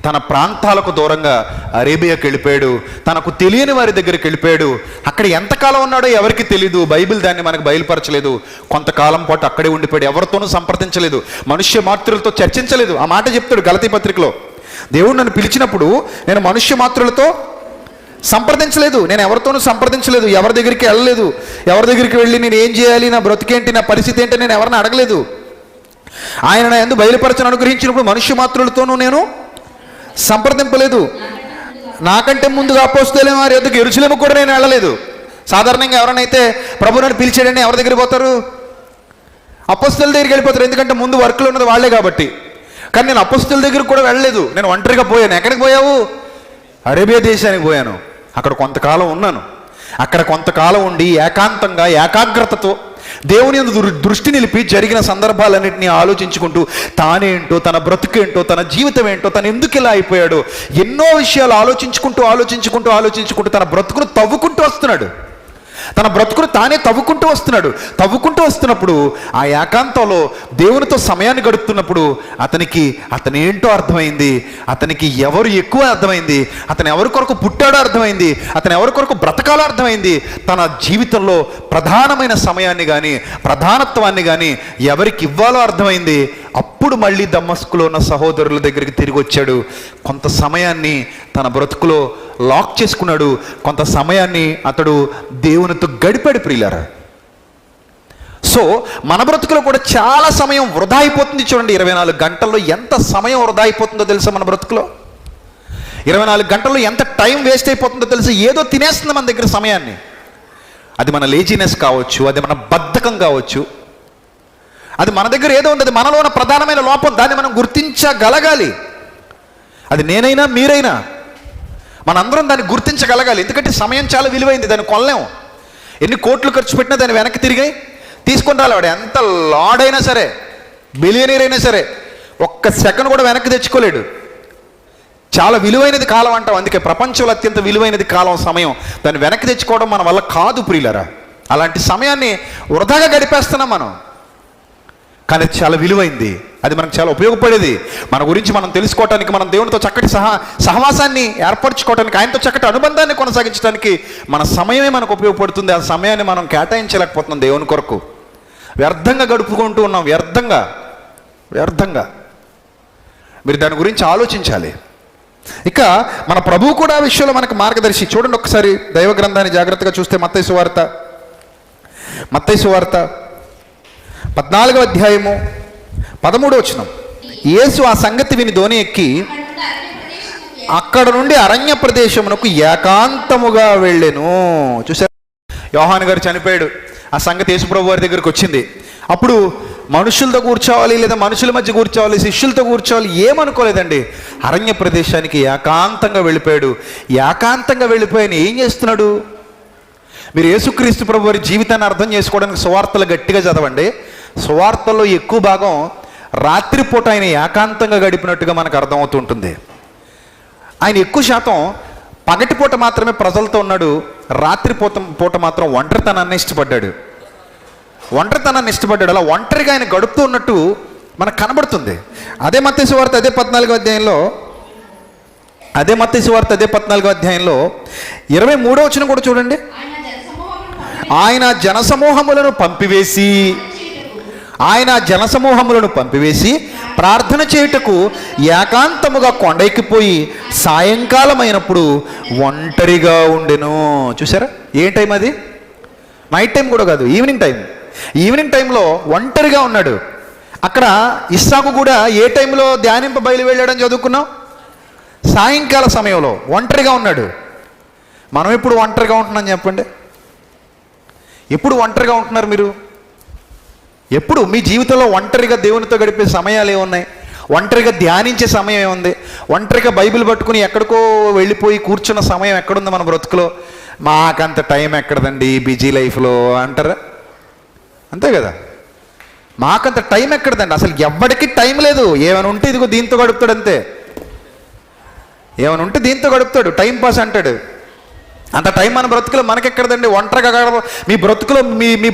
తన ప్రాంతాలకు దూరంగా అరేబియాకి వెళ్ళిపోయాడు, తనకు తెలియని వారి దగ్గరికి వెళ్ళిపోయాడు. అక్కడ ఎంతకాలం ఉన్నాడో ఎవరికి తెలీదు, బైబిల్ దాన్ని మనకు బయలుపరచలేదు. కొంతకాలం పాటు అక్కడే ఉండిపోయాడు, ఎవరితోనూ సంప్రదించలేదు, మనుష్య మాతృలతో చర్చించలేదు. ఆ మాట చెప్తాడు గలతీ పత్రికలో, దేవుడు నన్ను పిలిచినప్పుడు నేను మనుష్య మాతృలతో సంప్రదించలేదు, నేను ఎవరితోనూ సంప్రదించలేదు, ఎవరి దగ్గరికి వెళ్ళలేదు, ఎవరి దగ్గరికి వెళ్ళి నేను ఏం చేయాలి, నా బ్రతికేంటి, నా పరిస్థితి ఏంటి నేను ఎవరిని అడగలేదు. ఆయన నా యందు బయలుపరచను అనుగ్రహించినప్పుడు మనుష్య మాతృలతోనూ నేను సంప్రదింపలేదు. నాకంటే ముందుగా అపోస్తలులైన వారి యొద్దకు యెరూషలేము కూడా నేను వెళ్ళలేదు. సాధారణంగా ఎవరైనా ప్రభు నన్ను పిలిచాడని ఎవరి దగ్గరికి పోతారు? అపోస్తలుల దగ్గరికి వెళ్ళిపోతారు, ఎందుకంటే ముందు వర్క్లో ఉన్నది వాళ్ళే కాబట్టి. కానీ నేను అపోస్తలుల దగ్గరికి కూడా వెళ్ళలేదు, నేను ఒంటరిగా పోయాను. ఎక్కడికి పోయావు? అరేబియా దేశానికి పోయాను. అక్కడ కొంతకాలం ఉన్నాను. అక్కడ కొంతకాలం ఉండి ఏకాంతంగా ఏకాగ్రతతో దేవుని యందు దృష్టి నిలిపి జరిగిన సందర్భాలన్నింటినీ ఆలోచించుకుంటూ తానేంటో, తన బ్రతుకేంటో, తన జీవితం ఏంటో, తను ఎందుకు ఇలా అయిపోయాడో ఎన్నో విషయాలు ఆలోచించుకుంటూ తన బ్రతుకును తవ్వుకుంటూ వస్తున్నాడు. తన బ్రతుకును తానే తవ్వుకుంటూ వస్తున్నప్పుడు ఆ ఏకాంతంలో దేవునితో సమయాన్ని గడుపుతున్నప్పుడు అతనేంటో అర్థమైంది, అతనికి ఎవరు ఎక్కువ అర్థమైంది, అతను ఎవరి కొరకు పుట్టాడో అర్థమైంది, అతను ఎవరి కొరకు బ్రతకాలో అర్థమైంది. తన జీవితంలో ప్రధానమైన సమయాన్ని కానీ ప్రధానత్వాన్ని కానీ ఎవరికి ఇవ్వాలో అర్థమైంది. అప్పుడు మళ్ళీ దమస్కులో ఉన్న సహోదరుల దగ్గరికి తిరిగి వచ్చాడు. కొంత సమయాన్ని తన బ్రతుకులో లాక్ చేసుకున్నాడు, కొంత సమయాన్ని అతడు దేవునితో గడిపాడు. ప్రియులారా, సో మన బ్రతుకులో కూడా చాలా సమయం వృధా అయిపోతుంది. చూడండి, 24 గంటల్లో ఎంత సమయం వృధా అయిపోతుందో తెలుసా? మన బ్రతుకులో 24 గంటల్లో ఎంత టైం వేస్ట్ అయిపోతుందో తెలుసా? ఏదో తినేస్తుంది మన దగ్గర సమయాన్ని. అది మన లేజినెస్ కావచ్చు, అది మన బద్ధకం కావచ్చు, అది మన దగ్గర ఏదో ఉంది, అది మనలో ఉన్న ప్రధానమైన లోపం. దాన్ని మనం గుర్తించగలగాలి. అది నేనైనా మీరైనా మనందరం దాన్ని గుర్తించగలగాలి. ఎందుకంటే సమయం చాలా విలువైంది, దాన్ని కొనలేము. ఎన్ని కోట్లు ఖర్చు పెట్టినా దాన్ని వెనక్కి తిరిగి తీసుకొని రాలేవాడు. ఎంత లార్డ్ అయినా సరే, బిలియనీర్ అయినా సరే, ఒక్క సెకండ్ కూడా వెనక్కి తెచ్చుకోలేడు. చాలా విలువైనది కాలం అంటాం. అందుకే ప్రపంచంలో అత్యంత విలువైనది కాలం, సమయం. దాన్ని వెనక్కి తెచ్చుకోవడం మన వల్ల కాదు ప్రియులరా. అలాంటి సమయాన్ని వృధాగా గడిపేస్తున్నాం మనం. కానీ చాలా విలువైంది, అది మనకు చాలా ఉపయోగపడేది. మన గురించి మనం తెలుసుకోవటానికి, మనం దేవునితో చక్కటి సహవాసాన్ని ఏర్పరచుకోవడానికి, ఆయనతో చక్కటి అనుబంధాన్ని కొనసాగించడానికి మన సమయమే మనకు ఉపయోగపడుతుంది. ఆ సమయాన్ని మనం కేటాయించలేకపోతున్నాం దేవుని కొరకు. వ్యర్థంగా గడుపుకుంటూ ఉన్నాం, వ్యర్థంగా. మీరు దాని గురించి ఆలోచించాలి. ఇక మన ప్రభువు కూడా ఆ విషయంలో మనకు మార్గదర్శి. చూడండి ఒకసారి దైవ గ్రంథాన్ని జాగ్రత్తగా చూస్తే మత్తయి సువార్త 14వ అధ్యాయము 13వ వచనం. యేసు ఆ సంగతి విని దోణి ఎక్కి అక్కడ నుండి అరణ్య ప్రదేశమునకు ఏకాంతముగా వెళ్ళెను. చూసారు, యోహాను గారు చనిపోయాడు, ఆ సంగతి యేసు ప్రభు వారి దగ్గరికి వచ్చింది. అప్పుడు మనుషులతో కూర్చోవాలి, లేదా మనుషుల మధ్య కూర్చోవాలి, శిష్యులతో కూర్చోవాలి, ఏమనుకోలేదండి. అరణ్య ప్రదేశానికి ఏకాంతంగా వెళ్ళిపోయాడు. ఏకాంతంగా వెళ్ళిపోయాను ఏం చేస్తున్నాడు? మీరు యేసుక్రీస్తు ప్రభు వారి జీవితాన్ని అర్థం చేసుకోవడానికి సువార్తలు గట్టిగా చదవండి. సువార్తల్లో ఎక్కువ భాగం రాత్రిపూట ఆయన ఏకాంతంగా గడిపినట్టుగా మనకు అర్థమవుతుంటుంది. ఆయన ఎక్కువ శాతం పగటిపూట మాత్రమే ప్రజలతో ఉన్నాడు, పూట మాత్రం ఒంటరితనాన్ని ఇష్టపడ్డాడు. అలా ఒంటరిగా ఆయన గడుపుతూ ఉన్నట్టు మనకు కనబడుతుంది. అదే మత్తయి సువార్త అదే 14వ అధ్యాయంలో 23వ వచనం కూడా చూడండి. ఆయన జనసమూహములను పంపివేసి ప్రార్థన చేయుటకు ఏకాంతముగా కొండెక్కిపోయి సాయంకాలం అయినప్పుడు ఒంటరిగా ఉండెను. చూసారా, ఏ టైం అది? నైట్ టైం కూడా కాదు, ఈవినింగ్ టైంలో ఒంటరిగా ఉన్నాడు. అక్కడ ఇస్సాకు కూడా ఏ టైంలో ధ్యానింప బయలు వెళ్ళాడని చదువుకున్నాం? సాయంకాల సమయంలో ఒంటరిగా ఉన్నాడు. మనం ఎప్పుడు ఒంటరిగా ఉంటున్నాం చెప్పండి? ఎప్పుడు ఒంటరిగా ఉంటున్నారు మీరు? ఎప్పుడు మీ జీవితంలో ఒంటరిగా దేవునితో గడిపే సమయాలు ఏమున్నాయి? ఒంటరిగా ధ్యానించే సమయం ఏముంది? ఒంటరిగా బైబిల్ పట్టుకుని ఎక్కడికో వెళ్ళిపోయి కూర్చున్న సమయం ఎక్కడుంది మన బ్రతుకులో? మాకంత టైం ఎక్కడదండి బిజీ లైఫ్లో అంటారా? అంతే కదా, మాకంత టైం ఎక్కడదండి. అసలు ఎవ్వడికి టైం లేదు. ఏమైనా ఉంటే ఇదిగో దీంతో గడుపుతాడు, అంతే. ఏమైనా ఉంటే దీంతో గడుపుతాడు, టైం పాస్ అంటాడు. అంత టైం మన బ్రతుకులో మనకెక్కడదండి? ఒంటరిగా మీ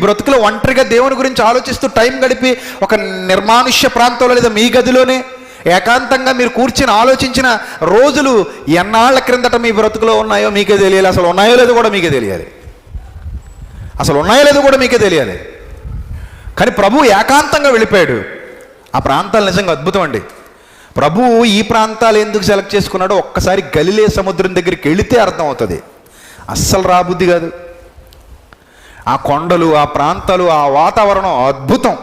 బ్రతుకులో ఒంటరిగా దేవుని గురించి ఆలోచిస్తూ టైం గడిపి ఒక నిర్మానుష్య ప్రాంతంలో లేదా మీ గదిలోనే ఏకాంతంగా మీరు కూర్చుని ఆలోచించిన రోజులు ఎన్నాళ్ల క్రిందట మీ బ్రతుకులో ఉన్నాయో మీకే తెలియాలి. అసలు ఉన్నాయో లేదో కూడా మీకే తెలియాలి. కానీ ప్రభువు ఏకాంతంగా వెళ్ళిపోయాడు. ఆ ప్రాంతాలు నిజంగా అద్భుతం అండి. ప్రభువు ఈ ప్రాంతాలు ఎందుకు సెలెక్ట్ చేసుకున్నాడో ఒక్కసారి గలిలే సముద్రం దగ్గరికి వెళితే అర్థమవుతుంది. అస్సలు రాబుద్ది కాదు. ఆ కొండలు, ఆ ప్రాంతాలు, ఆ వాతావరణం అద్భుతం.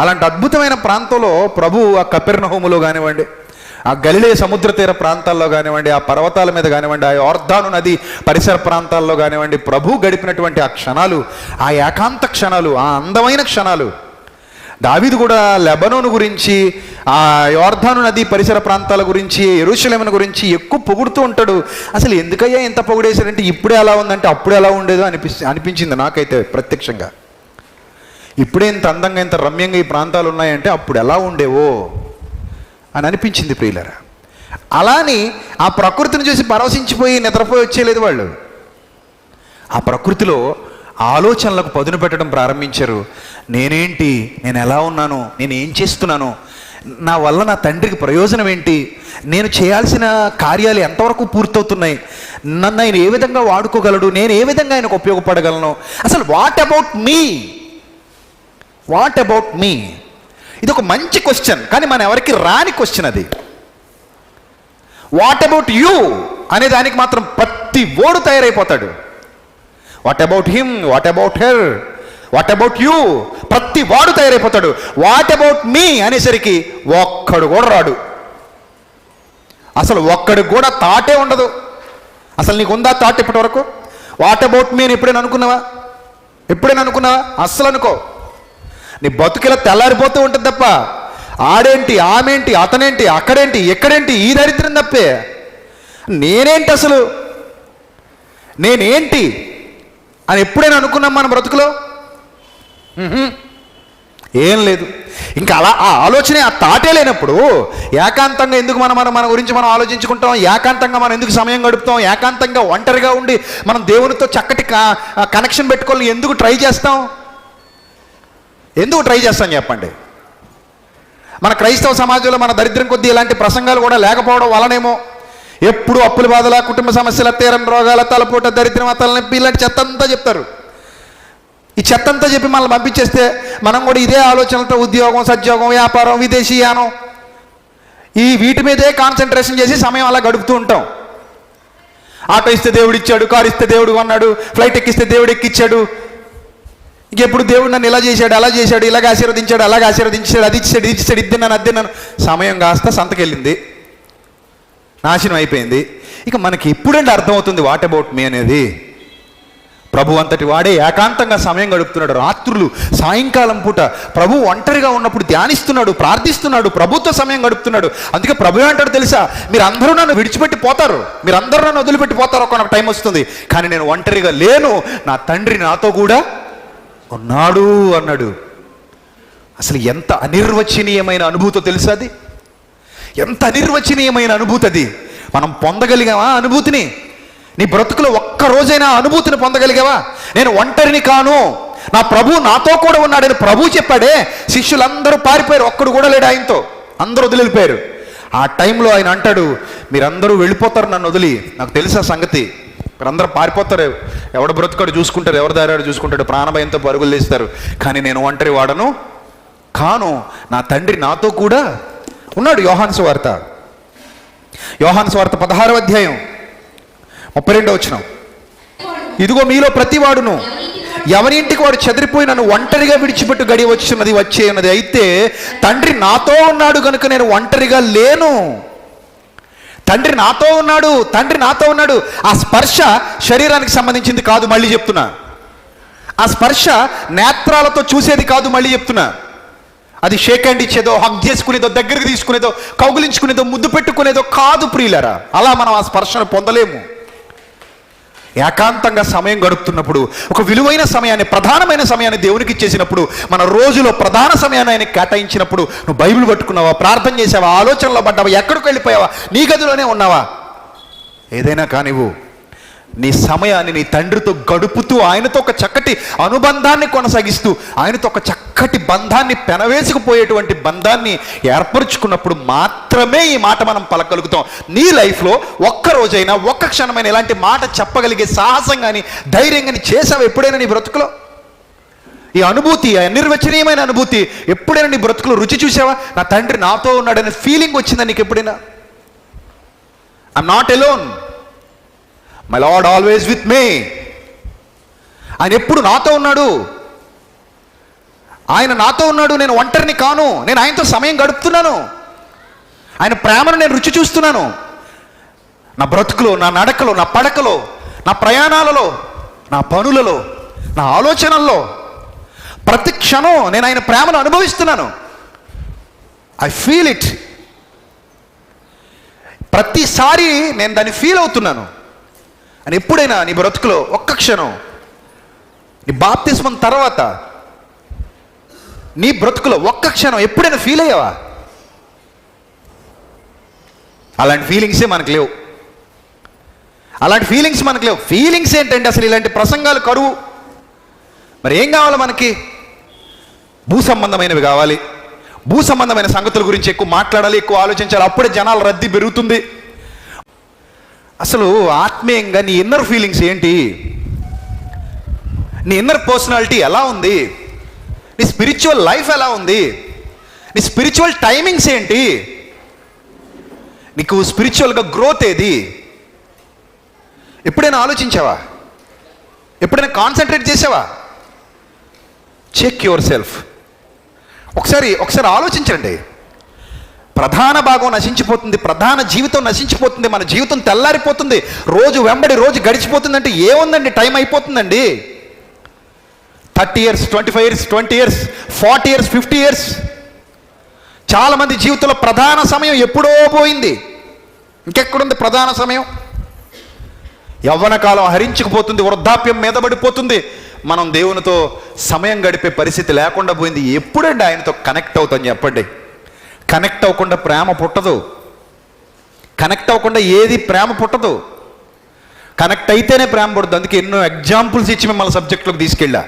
అలాంటి అద్భుతమైన ప్రాంతంలో ప్రభు ఆ కపెర్నహూములో కానివ్వండి, ఆ గలిలే సముద్ర తీర ప్రాంతాల్లో కానివ్వండి, ఆ పర్వతాల మీద కానివ్వండి, ఆ యోర్దాను నది పరిసర ప్రాంతాల్లో కానివ్వండి, ప్రభు గడిపినటువంటి ఆ క్షణాలు, ఆ ఏకాంత క్షణాలు, ఆ అందమైన క్షణాలు. దావీదు కూడా లెబనోను గురించి, ఆ యోర్దాను నది పరిసర ప్రాంతాల గురించి, యెరూషలేమును గురించి ఎక్కువ పొగుడుతూ ఉంటాడు. అసలు ఎందుకయ్యా ఎంత పొగిడేశారంటే ఇప్పుడే అలా ఉందంటే అప్పుడే ఎలా ఉండేదో అనిపించింది నాకైతే ప్రత్యక్షంగా. ఇప్పుడే ఇంత అందంగా ఇంత రమ్యంగా ఈ ప్రాంతాలు ఉన్నాయంటే అప్పుడు ఎలా ఉండేవో అని అనిపించింది ప్రియులరా. అలాని ఆ ప్రకృతిని చూసి పరవశించిపోయి నిద్రపోయి వచ్చేలేదు వాళ్ళు. ఆ ప్రకృతిలో ఆలోచనలకు పదును పెట్టడం ప్రారంభించారు. నేనేంటి, నేను ఎలా ఉన్నాను, నేను ఏం చేస్తున్నాను, నా వల్ల నా తండ్రికి ప్రయోజనం ఏంటి, నేను చేయాల్సిన కార్యాలు ఎంతవరకు పూర్తవుతున్నాయి, నన్ను ఆయన ఏ విధంగా వాడుకోగలడు, నేను ఏ విధంగా ఆయనకు ఉపయోగపడగలను, అసలు వాట్ అబౌట్ మీ. ఇది ఒక మంచి క్వశ్చన్, కానీ మన ఎవరికి రాని క్వశ్చన్ అది. వాట్ అబౌట్ యూ అనే దానికి మాత్రం ప్రతి ఓడు తయారైపోతాడు. What about him, what about her, what about you, ప్రతి వాడు తయారైపోతాడు. వాట్ అబౌట్ మీ అనేసరికి ఒక్కడు కూడా రాడు. అసలు ఒక్కడికి కూడా థాటే ఉండదు. అసలు నీకు ఉందా థాట్ ఇప్పటి వరకు? వాట్ అబౌట్ మీ అని ఎప్పుడైనా అనుకున్నావా? అస్సలు అనుకో. నీ బతుకిలా తెల్లారిపోతూ ఉంటుంది తప్ప ఆడేంటి, ఆమెంటి, అతనేంటి, అక్కడేంటి, ఎక్కడేంటి, ఈ దరిద్రం తప్పే. నేనేంటి, అసలు నేనేంటి అని ఎప్పుడైనా అనుకున్నాం మన బ్రతుకులో? ఏం లేదు. ఇంకా అలా ఆ ఆలోచనే, ఆ తాటే లేనప్పుడు ఏకాంతంగా ఎందుకు మన గురించి మనం ఆలోచించుకుంటాం? ఏకాంతంగా మనం ఎందుకు సమయం గడుపుతాం? ఏకాంతంగా ఒంటరిగా ఉండి మనం దేవునితో చక్కటి కనెక్షన్ పెట్టుకోవాలని ఎందుకు ట్రై చేస్తాం చెప్పండి? మన క్రైస్తవ సమాజంలో మన దరిద్రం కొద్దీ ఇలాంటి ప్రసంగాలు కూడా లేకపోవడం వలనేమో ఎప్పుడు అప్పుల బాధల, కుటుంబ సమస్యల, తీరం రోగాల, తలపోట, దరిద్రం, తలనొప్పి, ఇలాంటి చెత్త అంతా చెప్తారు. ఈ చెత్త అంతా చెప్పి మనల్ని పంపించేస్తే మనం కూడా ఇదే ఆలోచనలతో ఉద్యోగం, సద్యోగం, వ్యాపారం, విదేశీయానం, వీటి మీదే కాన్సన్ట్రేషన్ చేసి సమయం అలా గడుపుతూ ఉంటాం. ఆటో ఇస్తే దేవుడు ఇచ్చాడు, కారు ఇస్తే దేవుడు కొన్నాడు, ఫ్లైట్ ఎక్కిస్తే దేవుడు ఎక్కిచ్చాడు, ఇంకెప్పుడు దేవుడు నన్ను ఇలా చేశాడు, అలా చేశాడు, ఇలాగ ఆశీర్వదించాడు, అలాగ ఆశీర్వదించాడు, అది ఇచ్చాడు, ఇది ఇచ్చాడు, ఇది తిన్నాను. సమయం కాస్త సంతకెళ్ళింది, నాశనం అయిపోయింది. ఇక మనకి ఎప్పుడంటే అర్థమవుతుంది వాట్ అబౌట్ మీ అనేది? ప్రభు అంతటి వాడే ఏకాంతంగా సమయం గడుపుతున్నాడు. రాత్రులు, సాయంకాలం పూట ప్రభు ఒంటరిగా ఉన్నప్పుడు ధ్యానిస్తున్నాడు, ప్రార్థిస్తున్నాడు, ప్రభుత్వ సమయం గడుపుతున్నాడు. అందుకే ప్రభు అంటాడు తెలుసా, మీరందరూ నన్ను విడిచిపెట్టి పోతారు, మీరందరూ నన్ను వదిలిపెట్టి పోతారు, ఒక టైం వస్తుంది, కానీ నేను ఒంటరిగా లేను, నా తండ్రి నాతో కూడా ఉన్నాడు అన్నాడు. అసలు ఎంత అనిర్వచనీయమైన అనుభూతో తెలుసా అది? ఎంత అనిర్వచనీయమైన అనుభూతి అది. మనం పొందగలిగామా అనుభూతిని? నీ బ్రతుకులో ఒక్క రోజైనా అనుభూతిని పొందగలిగావా? నేను ఒంటరిని కాను, నా ప్రభు నాతో కూడా ఉన్నాడని ప్రభు చెప్పాడే. శిష్యులందరూ పారిపోయారు, ఒక్కడు కూడా లేడు ఆయనతో, అందరూ వదిలిపోయారు. ఆ టైంలో ఆయన అంటాడు, మీరందరూ వెళ్ళిపోతారు నన్ను వదిలి, నాకు తెలుసా సంగతి, మీరందరూ పారిపోతారు, ఎవడ బ్రతుకాడు చూసుకుంటారు, ఎవరి దారాడు చూసుకుంటాడు, ప్రాణభయంతో పరుగులు తీస్తారు, కానీ నేను ఒంటరి వాడను కాను, నా తండ్రి నాతో కూడా ఉన్నాడు. యోహాను సువార్త 16వ అధ్యాయం 32వ వచనం. ఇదిగో మీలో ప్రతివాడును ఎవరి ఇంటికి వాడు చెదిరిపోయి నన్ను ఒంటరిగా విడిచిపెట్టు గడియ వచ్చినది వచ్చే ఉన్నది, అయితే తండ్రి నాతో ఉన్నాడు కనుక నేను ఒంటరిగా లేను. తండ్రి నాతో ఉన్నాడు, తండ్రి నాతో ఉన్నాడు. ఆ స్పర్శ శరీరానికి సంబంధించింది కాదు, మళ్ళీ చెప్తున్నా. ఆ స్పర్శ నేత్రాలతో చూసేది కాదు, మళ్ళీ చెప్తున్నా. అది షేక్ హ్యాండ్ ఇచ్చేదో, హగ్ చేసుకునేదో, దగ్గరికి తీసుకునేదో, కౌగులించుకునేదో, ముద్దు పెట్టుకునేదో కాదు ప్రియులారా. అలా మనం ఆ స్పర్శను పొందలేము. ఏకాంతంగా సమయం గడుపుతున్నప్పుడు, ఒక విలువైన సమయాన్ని, ప్రధానమైన సమయాన్ని దేవునికి ఇచ్చేసినప్పుడు, మన రోజులో ప్రధాన సమయాన్ని ఆయనకి కేటాయించినప్పుడు, నువ్వు బైబిల్ పట్టుకున్నావా, ప్రార్థన చేసావా, ఆలోచనలో పడ్డావా, ఎక్కడికి వెళ్ళిపోయావా, నీ గదిలోనే ఉన్నావా, ఏదైనా కానివ్వు, నీ సమయాన్ని నీ తండ్రితో గడుపుతూ, ఆయనతో ఒక చక్కటి అనుబంధాన్ని కొనసాగిస్తూ, ఆయనతో ఒక చక్కటి బంధాన్ని, పెనవేసుకుపోయేటువంటి బంధాన్ని ఏర్పరచుకున్నప్పుడు మాత్రమే ఈ మాట మనం పలకగలుగుతాం. నీ లైఫ్లో ఒక్క రోజైనా, ఒక్క క్షణమైన ఇలాంటి మాట చెప్పగలిగే సాహసం కానీ, ధైర్యం కానీ చేసావు ఎప్పుడైనా నీ బ్రతుకులో? ఈ అనుభూతి, అనిర్వచనీయమైన అనుభూతి ఎప్పుడైనా నీ బ్రతుకులో రుచి చూసావా? నా తండ్రి నాతో ఉన్నాడనే ఫీలింగ్ వచ్చిందా నీకు ఎప్పుడైనా? I'm not alone, my Lord always with me. ఆయన ఎప్పుడు నాతో ఉన్నాడు, ఆయన నాతో ఉన్నాడు, నేను ఒంటరిని కాను, నేను ఆయనతో సమయం గడుపుతున్నాను, ఆయన ప్రేమను నేను రుచి చూస్తున్నాను. నా బ్రతుకులో, నా నడకలో, నా పడకలో, నా ప్రయాణాలలో, నా పనులలో, నా ఆలోచనల్లో ప్రతి క్షణం నేను ఆయన ప్రేమను అనుభవిస్తున్నాను. I feel it. ప్రతిసారి నేను దాన్ని ఫీల్ అవుతున్నాను. అని ఎప్పుడైనా నీ బ్రతుకులో ఒక్క క్షణం, నీ బాప్తిస్మం తర్వాత నీ బ్రతుకులో ఒక్క క్షణం ఎప్పుడైనా ఫీల్ అయ్యావా? అలాంటి ఫీలింగ్సే మనకు లేవు. అలాంటి ఫీలింగ్స్ మనకు లేవు. ఫీలింగ్స్ ఏంటంటే అసలు ఇలాంటి ప్రసంగాలు కరువు. మరి ఏం కావాలి మనకి? భూ సంబంధమైనవి కావాలి. భూ సంబంధమైన సంగతుల గురించి ఎక్కువ మాట్లాడాలి, ఎక్కువ ఆలోచించాలి. అప్పుడే జనాల రద్దీ పెరుగుతుంది. అసలు ఆత్మీయంగా నీ ఇన్నర్ ఫీలింగ్స్ ఏంటి? నీ ఇన్నర్ పర్సనాలిటీ ఎలా ఉంది? నీ స్పిరిచువల్ లైఫ్ ఎలా ఉంది? నీ స్పిరిచువల్ టైమింగ్స్ ఏంటి? నీకు స్పిరిచువల్గా గ్రోత్ ఏది? ఎప్పుడైనా ఆలోచించావా? ఎప్పుడైనా కాన్సన్ట్రేట్ చేసావా? Check yourself. ఒకసారి ఆలోచించండి. ప్రధాన భాగం నశించిపోతుంది, ప్రధాన జీవితం నశించిపోతుంది, మన జీవితం తెల్లారిపోతుంది, రోజు వెంబడి రోజు గడిచిపోతుందంటే ఏముందండి? టైం అయిపోతుందండి. 30 years, 25 years, 20 years, 40 years, 50 years. చాలామంది జీవితంలో ప్రధాన సమయం ఎప్పుడో పోయింది. ఇంకెక్కడుంది ప్రధాన సమయం? యవ్వన కాలం హరించుకుపోతుంది, వృద్ధాప్యం మీద పడిపోతుంది, మనం దేవునితో సమయం గడిపే పరిస్థితి లేకుండా పోయింది. ఎప్పుడండి ఆయనతో కనెక్ట్ అవుతాం చెప్పండి? కనెక్ట్ అవ్వకుండా ప్రేమ పుట్టదు. కనెక్ట్ అవ్వకుండా ఏది ప్రేమ పుట్టదు. కనెక్ట్ అయితేనే ప్రేమ పుట్టదు. అందుకే ఎన్నో ఎగ్జాంపుల్స్ ఇచ్చి మిమ్మల్ని సబ్జెక్ట్లోకి తీసుకెళ్ళా.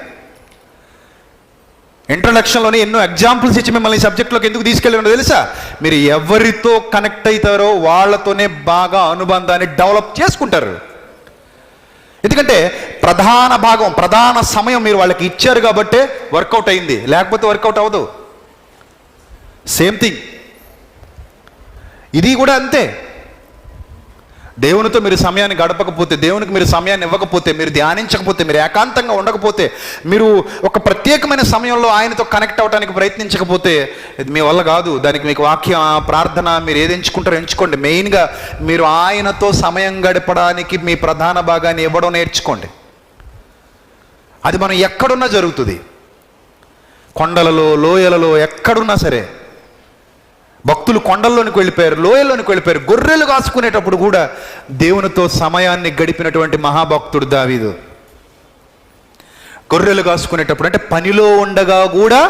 ఇంట్రడక్షన్లోనే ఎన్నో ఎగ్జాంపుల్స్ ఇచ్చి మిమ్మల్ని ఈ సబ్జెక్ట్లోకి ఎందుకు తీసుకెళ్ళారో తెలుసా? మీరు ఎవరితో కనెక్ట్ అవుతారో వాళ్ళతోనే బాగా అనుబంధాన్ని డెవలప్ చేసుకుంటారు. ఎందుకంటే ప్రధాన భాగం, ప్రధాన సమయం మీరు వాళ్ళకి ఇచ్చారు కాబట్టే వర్కౌట్ అయింది, లేకపోతే వర్కౌట్ అవ్వదు. సేమ్ థింగ్ ఇది కూడా అంతే. దేవునితో మీరు సమయాన్ని గడపకపోతే, దేవునికి మీరు సమయాన్ని ఇవ్వకపోతే, మీరు ధ్యానించకపోతే, మీరు ఏకాంతంగా ఉండకపోతే, మీరు ఒక ప్రత్యేకమైన సమయంలో ఆయనతో కనెక్ట్ అవ్వడానికి ప్రయత్నించకపోతే ఇది మీ వల్ల కాదు. దానికి మీకు వాక్యం, ప్రార్థన, మీరు ఏది ఎంచుకుంటారో ఎంచుకోండి. మెయిన్గా మీరు ఆయనతో సమయం గడపడానికి మీ ప్రధాన భాగాన్ని ఇవ్వడం నేర్చుకోండి. అది మనం ఎక్కడున్నా జరుగుతుంది. కొండలలో, లోయలలో, ఎక్కడున్నా సరే. భక్తులు కొండల్లోనికి వెళ్ళిపోయారు, లోయల్లోనికి వెళ్ళిపోయారు. గొర్రెలు కాసుకునేటప్పుడు కూడా దేవునితో సమయాన్ని గడిపినటువంటి మహాభక్తుడు దావీదు. గొర్రెలు కాసుకునేటప్పుడు అంటే పనిలో ఉండగా కూడా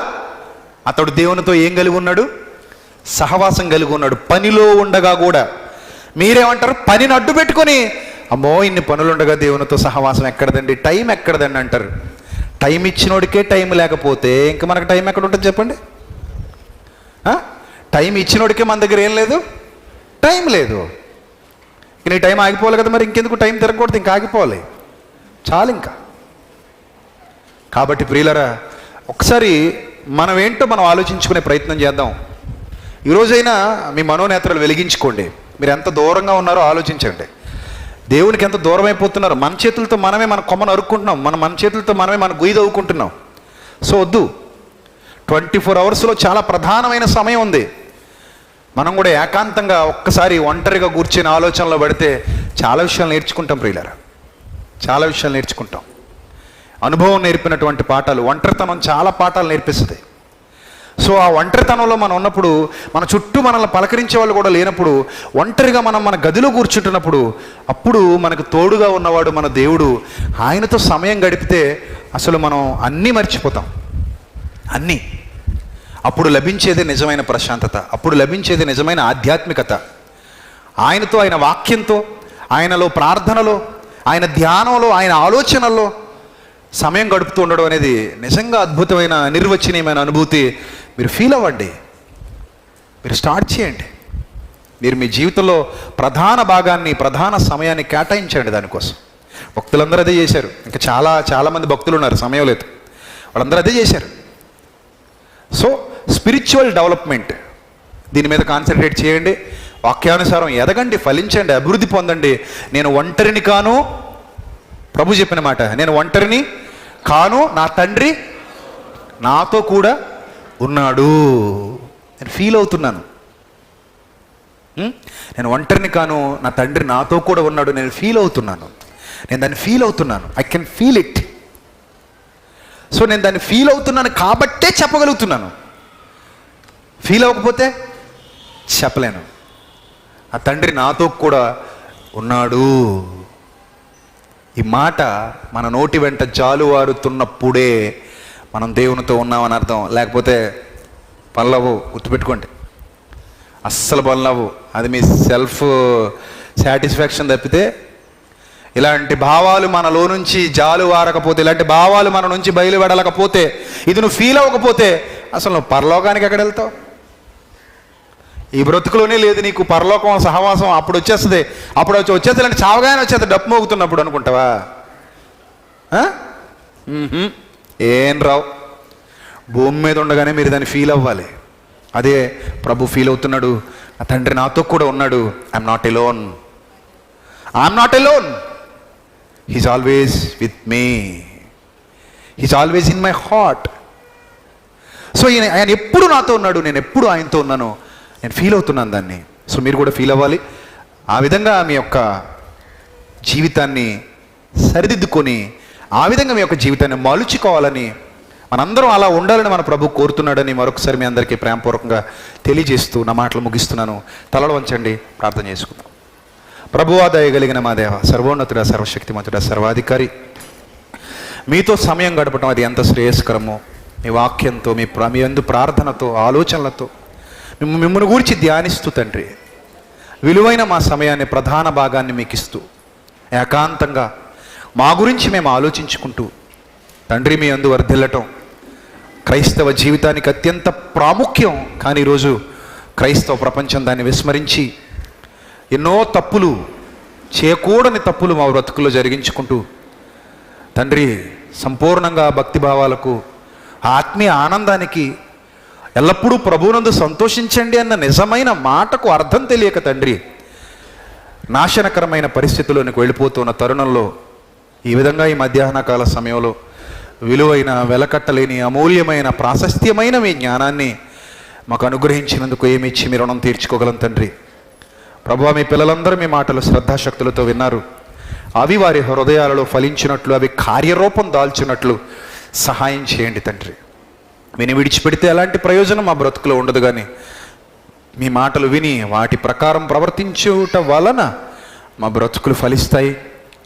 అతడు దేవునితో ఏం కలిగి ఉన్నాడు? సహవాసం కలిగి ఉన్నాడు. పనిలో ఉండగా కూడా. మీరేమంటారు? పనిని అడ్డు పెట్టుకొని, అమ్మో ఇన్ని పనులు ఉండగా దేవునితో సహవాసం ఎక్కడదండి, టైం ఎక్కడదండి అంటారు. టైం ఇచ్చినోడికే టైం లేకపోతే ఇంకా మనకు టైం ఎక్కడ ఉంటుంది చెప్పండి? టైం ఇచ్చినోడికే మన దగ్గర ఏం లేదు, టైం లేదు. ఇంక నీ టైం ఆగిపోవాలి కదా, మరి ఇంకెందుకు టైం తిరగకూడదు, ఇంకా ఆగిపోవాలి చాలు ఇంకా. కాబట్టి ప్రియులరా, ఒకసారి మనం ఏంటో మనం ఆలోచించుకునే ప్రయత్నం చేద్దాం. ఈరోజైనా మీ మనోనేత్రాలు వెలిగించుకోండి. మీరు ఎంత దూరంగా ఉన్నారో ఆలోచించండి. దేవునికి ఎంత దూరం అయిపోతున్నారు. మన చేతులతో మనమే మన కొమ్మను అరుక్కుంటున్నాం, మన చేతులతో మనమే మన గుయ్యి తవ్వుకుంటున్నాం. సో వద్దు. 24 అవర్స్లో చాలా ప్రధానమైన సమయం ఉంది. మనం కూడా ఏకాంతంగా ఒక్కసారి ఒంటరిగా కూర్చొని ఆలోచనలో పడితే చాలా విషయాలు నేర్చుకుంటాం ప్రియులారా, చాలా విషయాలు నేర్చుకుంటాం. అనుభవం నేర్పినటువంటి పాఠాలు, ఒంటరితనం చాలా పాఠాలు నేర్పిస్తుంది. సో ఆ ఒంటరితనంలో మనం ఉన్నప్పుడు, మన చుట్టూ మనల్ని పలకరించే వాళ్ళు కూడా లేనప్పుడు, ఒంటరిగా మనం మన గదిలో కూర్చుంటున్నప్పుడు, అప్పుడు మనకు తోడుగా ఉన్నవాడు మన దేవుడు. ఆయనతో సమయం గడిపితే అసలు మనం అన్నీ మర్చిపోతాం, అన్నీ. అప్పుడు లభించేది నిజమైన ప్రశాంతత, అప్పుడు లభించేది నిజమైన ఆధ్యాత్మికత. ఆయనతో, ఆయన వాక్యంతో, ఆయనలో ప్రార్థనలో, ఆయన ధ్యానంలో, ఆయన ఆలోచనల్లో సమయం గడుపుతూ ఉండడం అనేది నిజంగా అద్భుతమైన నిర్వచనీయమైన అనుభూతి. మీరు ఫీల్ అవ్వండి, మీరు స్టార్ట్ చేయండి. మీరు మీ జీవితంలో ప్రధాన భాగాన్ని, ప్రధాన సమయాన్ని కేటాయించండి దానికోసం. భక్తులందరూ అదే చేశారు. ఇంకా చాలామంది భక్తులు ఉన్నారు, సమయం లేదు, వాళ్ళందరూ అదే చేశారు. సో స్పిరిచువల్ డెవలప్మెంట్, దీని మీద కాన్సన్ట్రేట్ చేయండి. వాక్యానుసారం ఎదగండి, ఫలించండి, అభివృద్ధి పొందండి. నేను ఒంటరిని కాను, ప్రభు చెప్పిన మాట, నేను ఒంటరిని కాను, నా తండ్రి నాతో కూడా ఉన్నాడు. నేను ఫీల్ అవుతున్నాను. నేను ఒంటరిని కాను, నా తండ్రి నాతో కూడా ఉన్నాడు. నేను ఫీల్ అవుతున్నాను, నేను దాన్ని ఫీల్ అవుతున్నాను. I can feel it. So నేను దాన్ని ఫీల్ అవుతున్నాను కాబట్టే చెప్పగలుగుతున్నాను. ఫీల్ అవ్వకపోతే చెప్పలేను. ఆ తండ్రి నాతో కూడా ఉన్నాడు. ఈ మాట మన నోటి వెంట జాలువారుతున్నప్పుడే మనం దేవునితో ఉన్నామని అర్థం. లేకపోతే పనులవు, గుర్తుపెట్టుకోండి, అస్సలు పనులవు. అది మీ సెల్ఫ్ సాటిస్ఫాక్షన్ తప్పితే, ఇలాంటి భావాలు మనలో నుంచి జాలువారకపోతే, ఇలాంటి భావాలు మన నుంచి బయలువెడలకపోతే, ఇది నువ్వు ఫీల్ అవ్వకపోతే అసలు నువ్వు పరలోకానికి ఎక్కడ వెళ్తావు? ఈ బ్రతుకులోనే లేదు నీకు పరలోకం సహవాసం. అప్పుడు వచ్చేస్తుంది, అప్పుడు వచ్చేది ఇలాంటి చావగానే వచ్చేది డప్పు మోగుతున్నప్పుడు అనుకుంటావా? ఏం రావు. భూమి మీద ఉండగానే మీరు దాన్ని ఫీల్ అవ్వాలి. అదే ప్రభు ఫీల్ అవుతున్నాడు. ఆ తండ్రి నాతో కూడా ఉన్నాడు. I'm not alone, I'm not alone, he's always with me, he's always in my heart. So ఆయన ఎప్పుడు నాతో ఉన్నాడు, నేను ఎప్పుడు ఆయనతో ఉన్నాను, నేను ఫీల్ అవుతున్నాను దాన్ని. సో మీరు కూడా ఫీల్ అవ్వాలి. ఆ విధంగా మీ యొక్క జీవితాన్ని సరిదిద్దుకొని, ఆ విధంగా మీ యొక్క జీవితాన్ని మలుచుకోవాలని, మనందరం అలా ఉండాలని మన ప్రభు కోరుతున్నాడని మరొకసారి మీ అందరికీ ప్రేమపూర్వకంగా తెలియజేస్తూ నా మాటలు ముగిస్తున్నాను. తలలు వంచండి, ప్రార్థన చేసుకుందాం. ప్రభువా, దయగలిగిన మా దేవ, సర్వోన్నతుడా, సర్వశక్తిమంతుడా, సర్వాధికారి, మీతో సమయం గడపడం అది ఎంత శ్రేయస్కరమో. మీ వాక్యంతో, మీ యందు ప్రార్థనతో, ఆలోచనలతో మిమ్మల్ని గూర్చి ధ్యానిస్తూ తండ్రి, విలువైన మా సమయాన్ని, ప్రధాన భాగాన్ని మీకు ఇస్తూ, ఏకాంతంగా మా గురించి మేము ఆలోచించుకుంటూ తండ్రి మీ యందు వర్ధిల్లటం క్రైస్తవ జీవితానికి అత్యంత ప్రాముఖ్యం. కానీ ఈరోజు క్రైస్తవ ప్రపంచం దాన్ని విస్మరించి ఎన్నో తప్పులు, చేయకూడని తప్పులు మా బ్రతుకుల్లో జరిగించుకుంటూ తండ్రి సంపూర్ణంగా భక్తిభావాలకు, ఆత్మీయ ఆనందానికి, ఎల్లప్పుడూ ప్రభువునందు సంతోషించండి అన్న నిజమైన మాటకు అర్థం తెలియక తండ్రి నాశనకరమైన పరిస్థితుల్లోనికి వెళ్ళిపోతున్న తరుణంలో ఈ విధంగా ఈ మధ్యాహ్న కాల సమయంలో విలువైన, వెలకట్టలేని, అమూల్యమైన, ప్రాశస్త్యమైన మీ జ్ఞానాన్ని మాకు అనుగ్రహించినందుకు ఏమిచ్చి మీ రుణం తీర్చుకోగలం తండ్రి. ప్రభువా, మీ పిల్లలందరూ మీ మాటలు శ్రద్ధాశక్తులతో విన్నారు. అవి వారి హృదయాలలో ఫలించినట్లు, అవి కార్యరూపం దాల్చినట్లు సహాయం చేయండి తండ్రి. విని విడిచిపెడితే ఎలాంటి ప్రయోజనం మా బ్రతుకులో ఉండదు. కానీ మీ మాటలు విని వాటి ప్రకారం ప్రవర్తించుట వలన మా బ్రతుకులు ఫలిస్తాయి.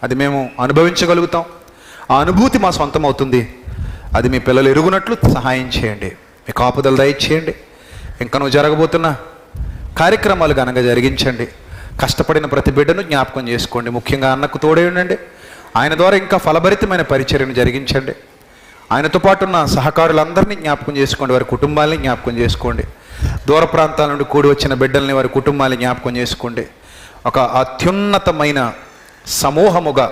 అది మేము అనుభవించగలుగుతాం. ఆ అనుభూతి మా సొంతం అవుతుంది. అది మీ పిల్లలు ఎరుగునట్లు సహాయం చేయండి. మీ కాపుదల దయచేయండి. ఇంకా నువ్వు జరగబోతున్న కార్యక్రమాలు ఘనంగా జరిగించండి. కష్టపడిన ప్రతి బిడ్డను జ్ఞాపకం చేసుకోండి. ముఖ్యంగా అన్నకు తోడై ఉండండి. ఆయన ద్వారా ఇంకా ఫలభరితమైన పరిచర్యను జరిగించండి. ఆయనతో పాటు ఉన్న సహకారులందరినీ జ్ఞాపకం చేసుకోండి. వారి కుటుంబాలని జ్ఞాపకం చేసుకోండి. దూర ప్రాంతాల నుండి కూడి వచ్చిన బిడ్డల్ని, వారి కుటుంబాలని జ్ఞాపకం చేసుకోండి. ఒక అత్యున్నతమైన సమూహముగా,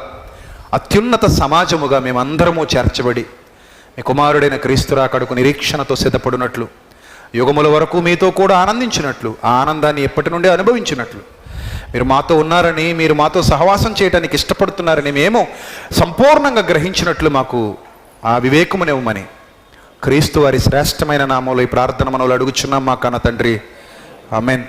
అత్యున్నత సమాజముగా మేమందరము చేర్చబడి మీ కుమారుడైన క్రీస్తు రాకడకు నిరీక్షణతో సిద్ధపడినట్లు, యుగముల వరకు మీతో కూడా ఆనందించినట్లు, ఆ ఆనందాన్ని ఎప్పటి నుండి అనుభవించినట్లు, మీరు మాతో ఉన్నారని, మీరు మాతో సహవాసం చేయడానికి ఇష్టపడుతున్నారని మేము సంపూర్ణంగా గ్రహించినట్లు మాకు ఆ వివేకమునివ్వమని క్రీస్తు వారి శ్రేష్టమైన నామంలో ఈ ప్రార్థన మనలో అడుగుచున్నాం మా కన్న తండ్రి. ఆమేన్.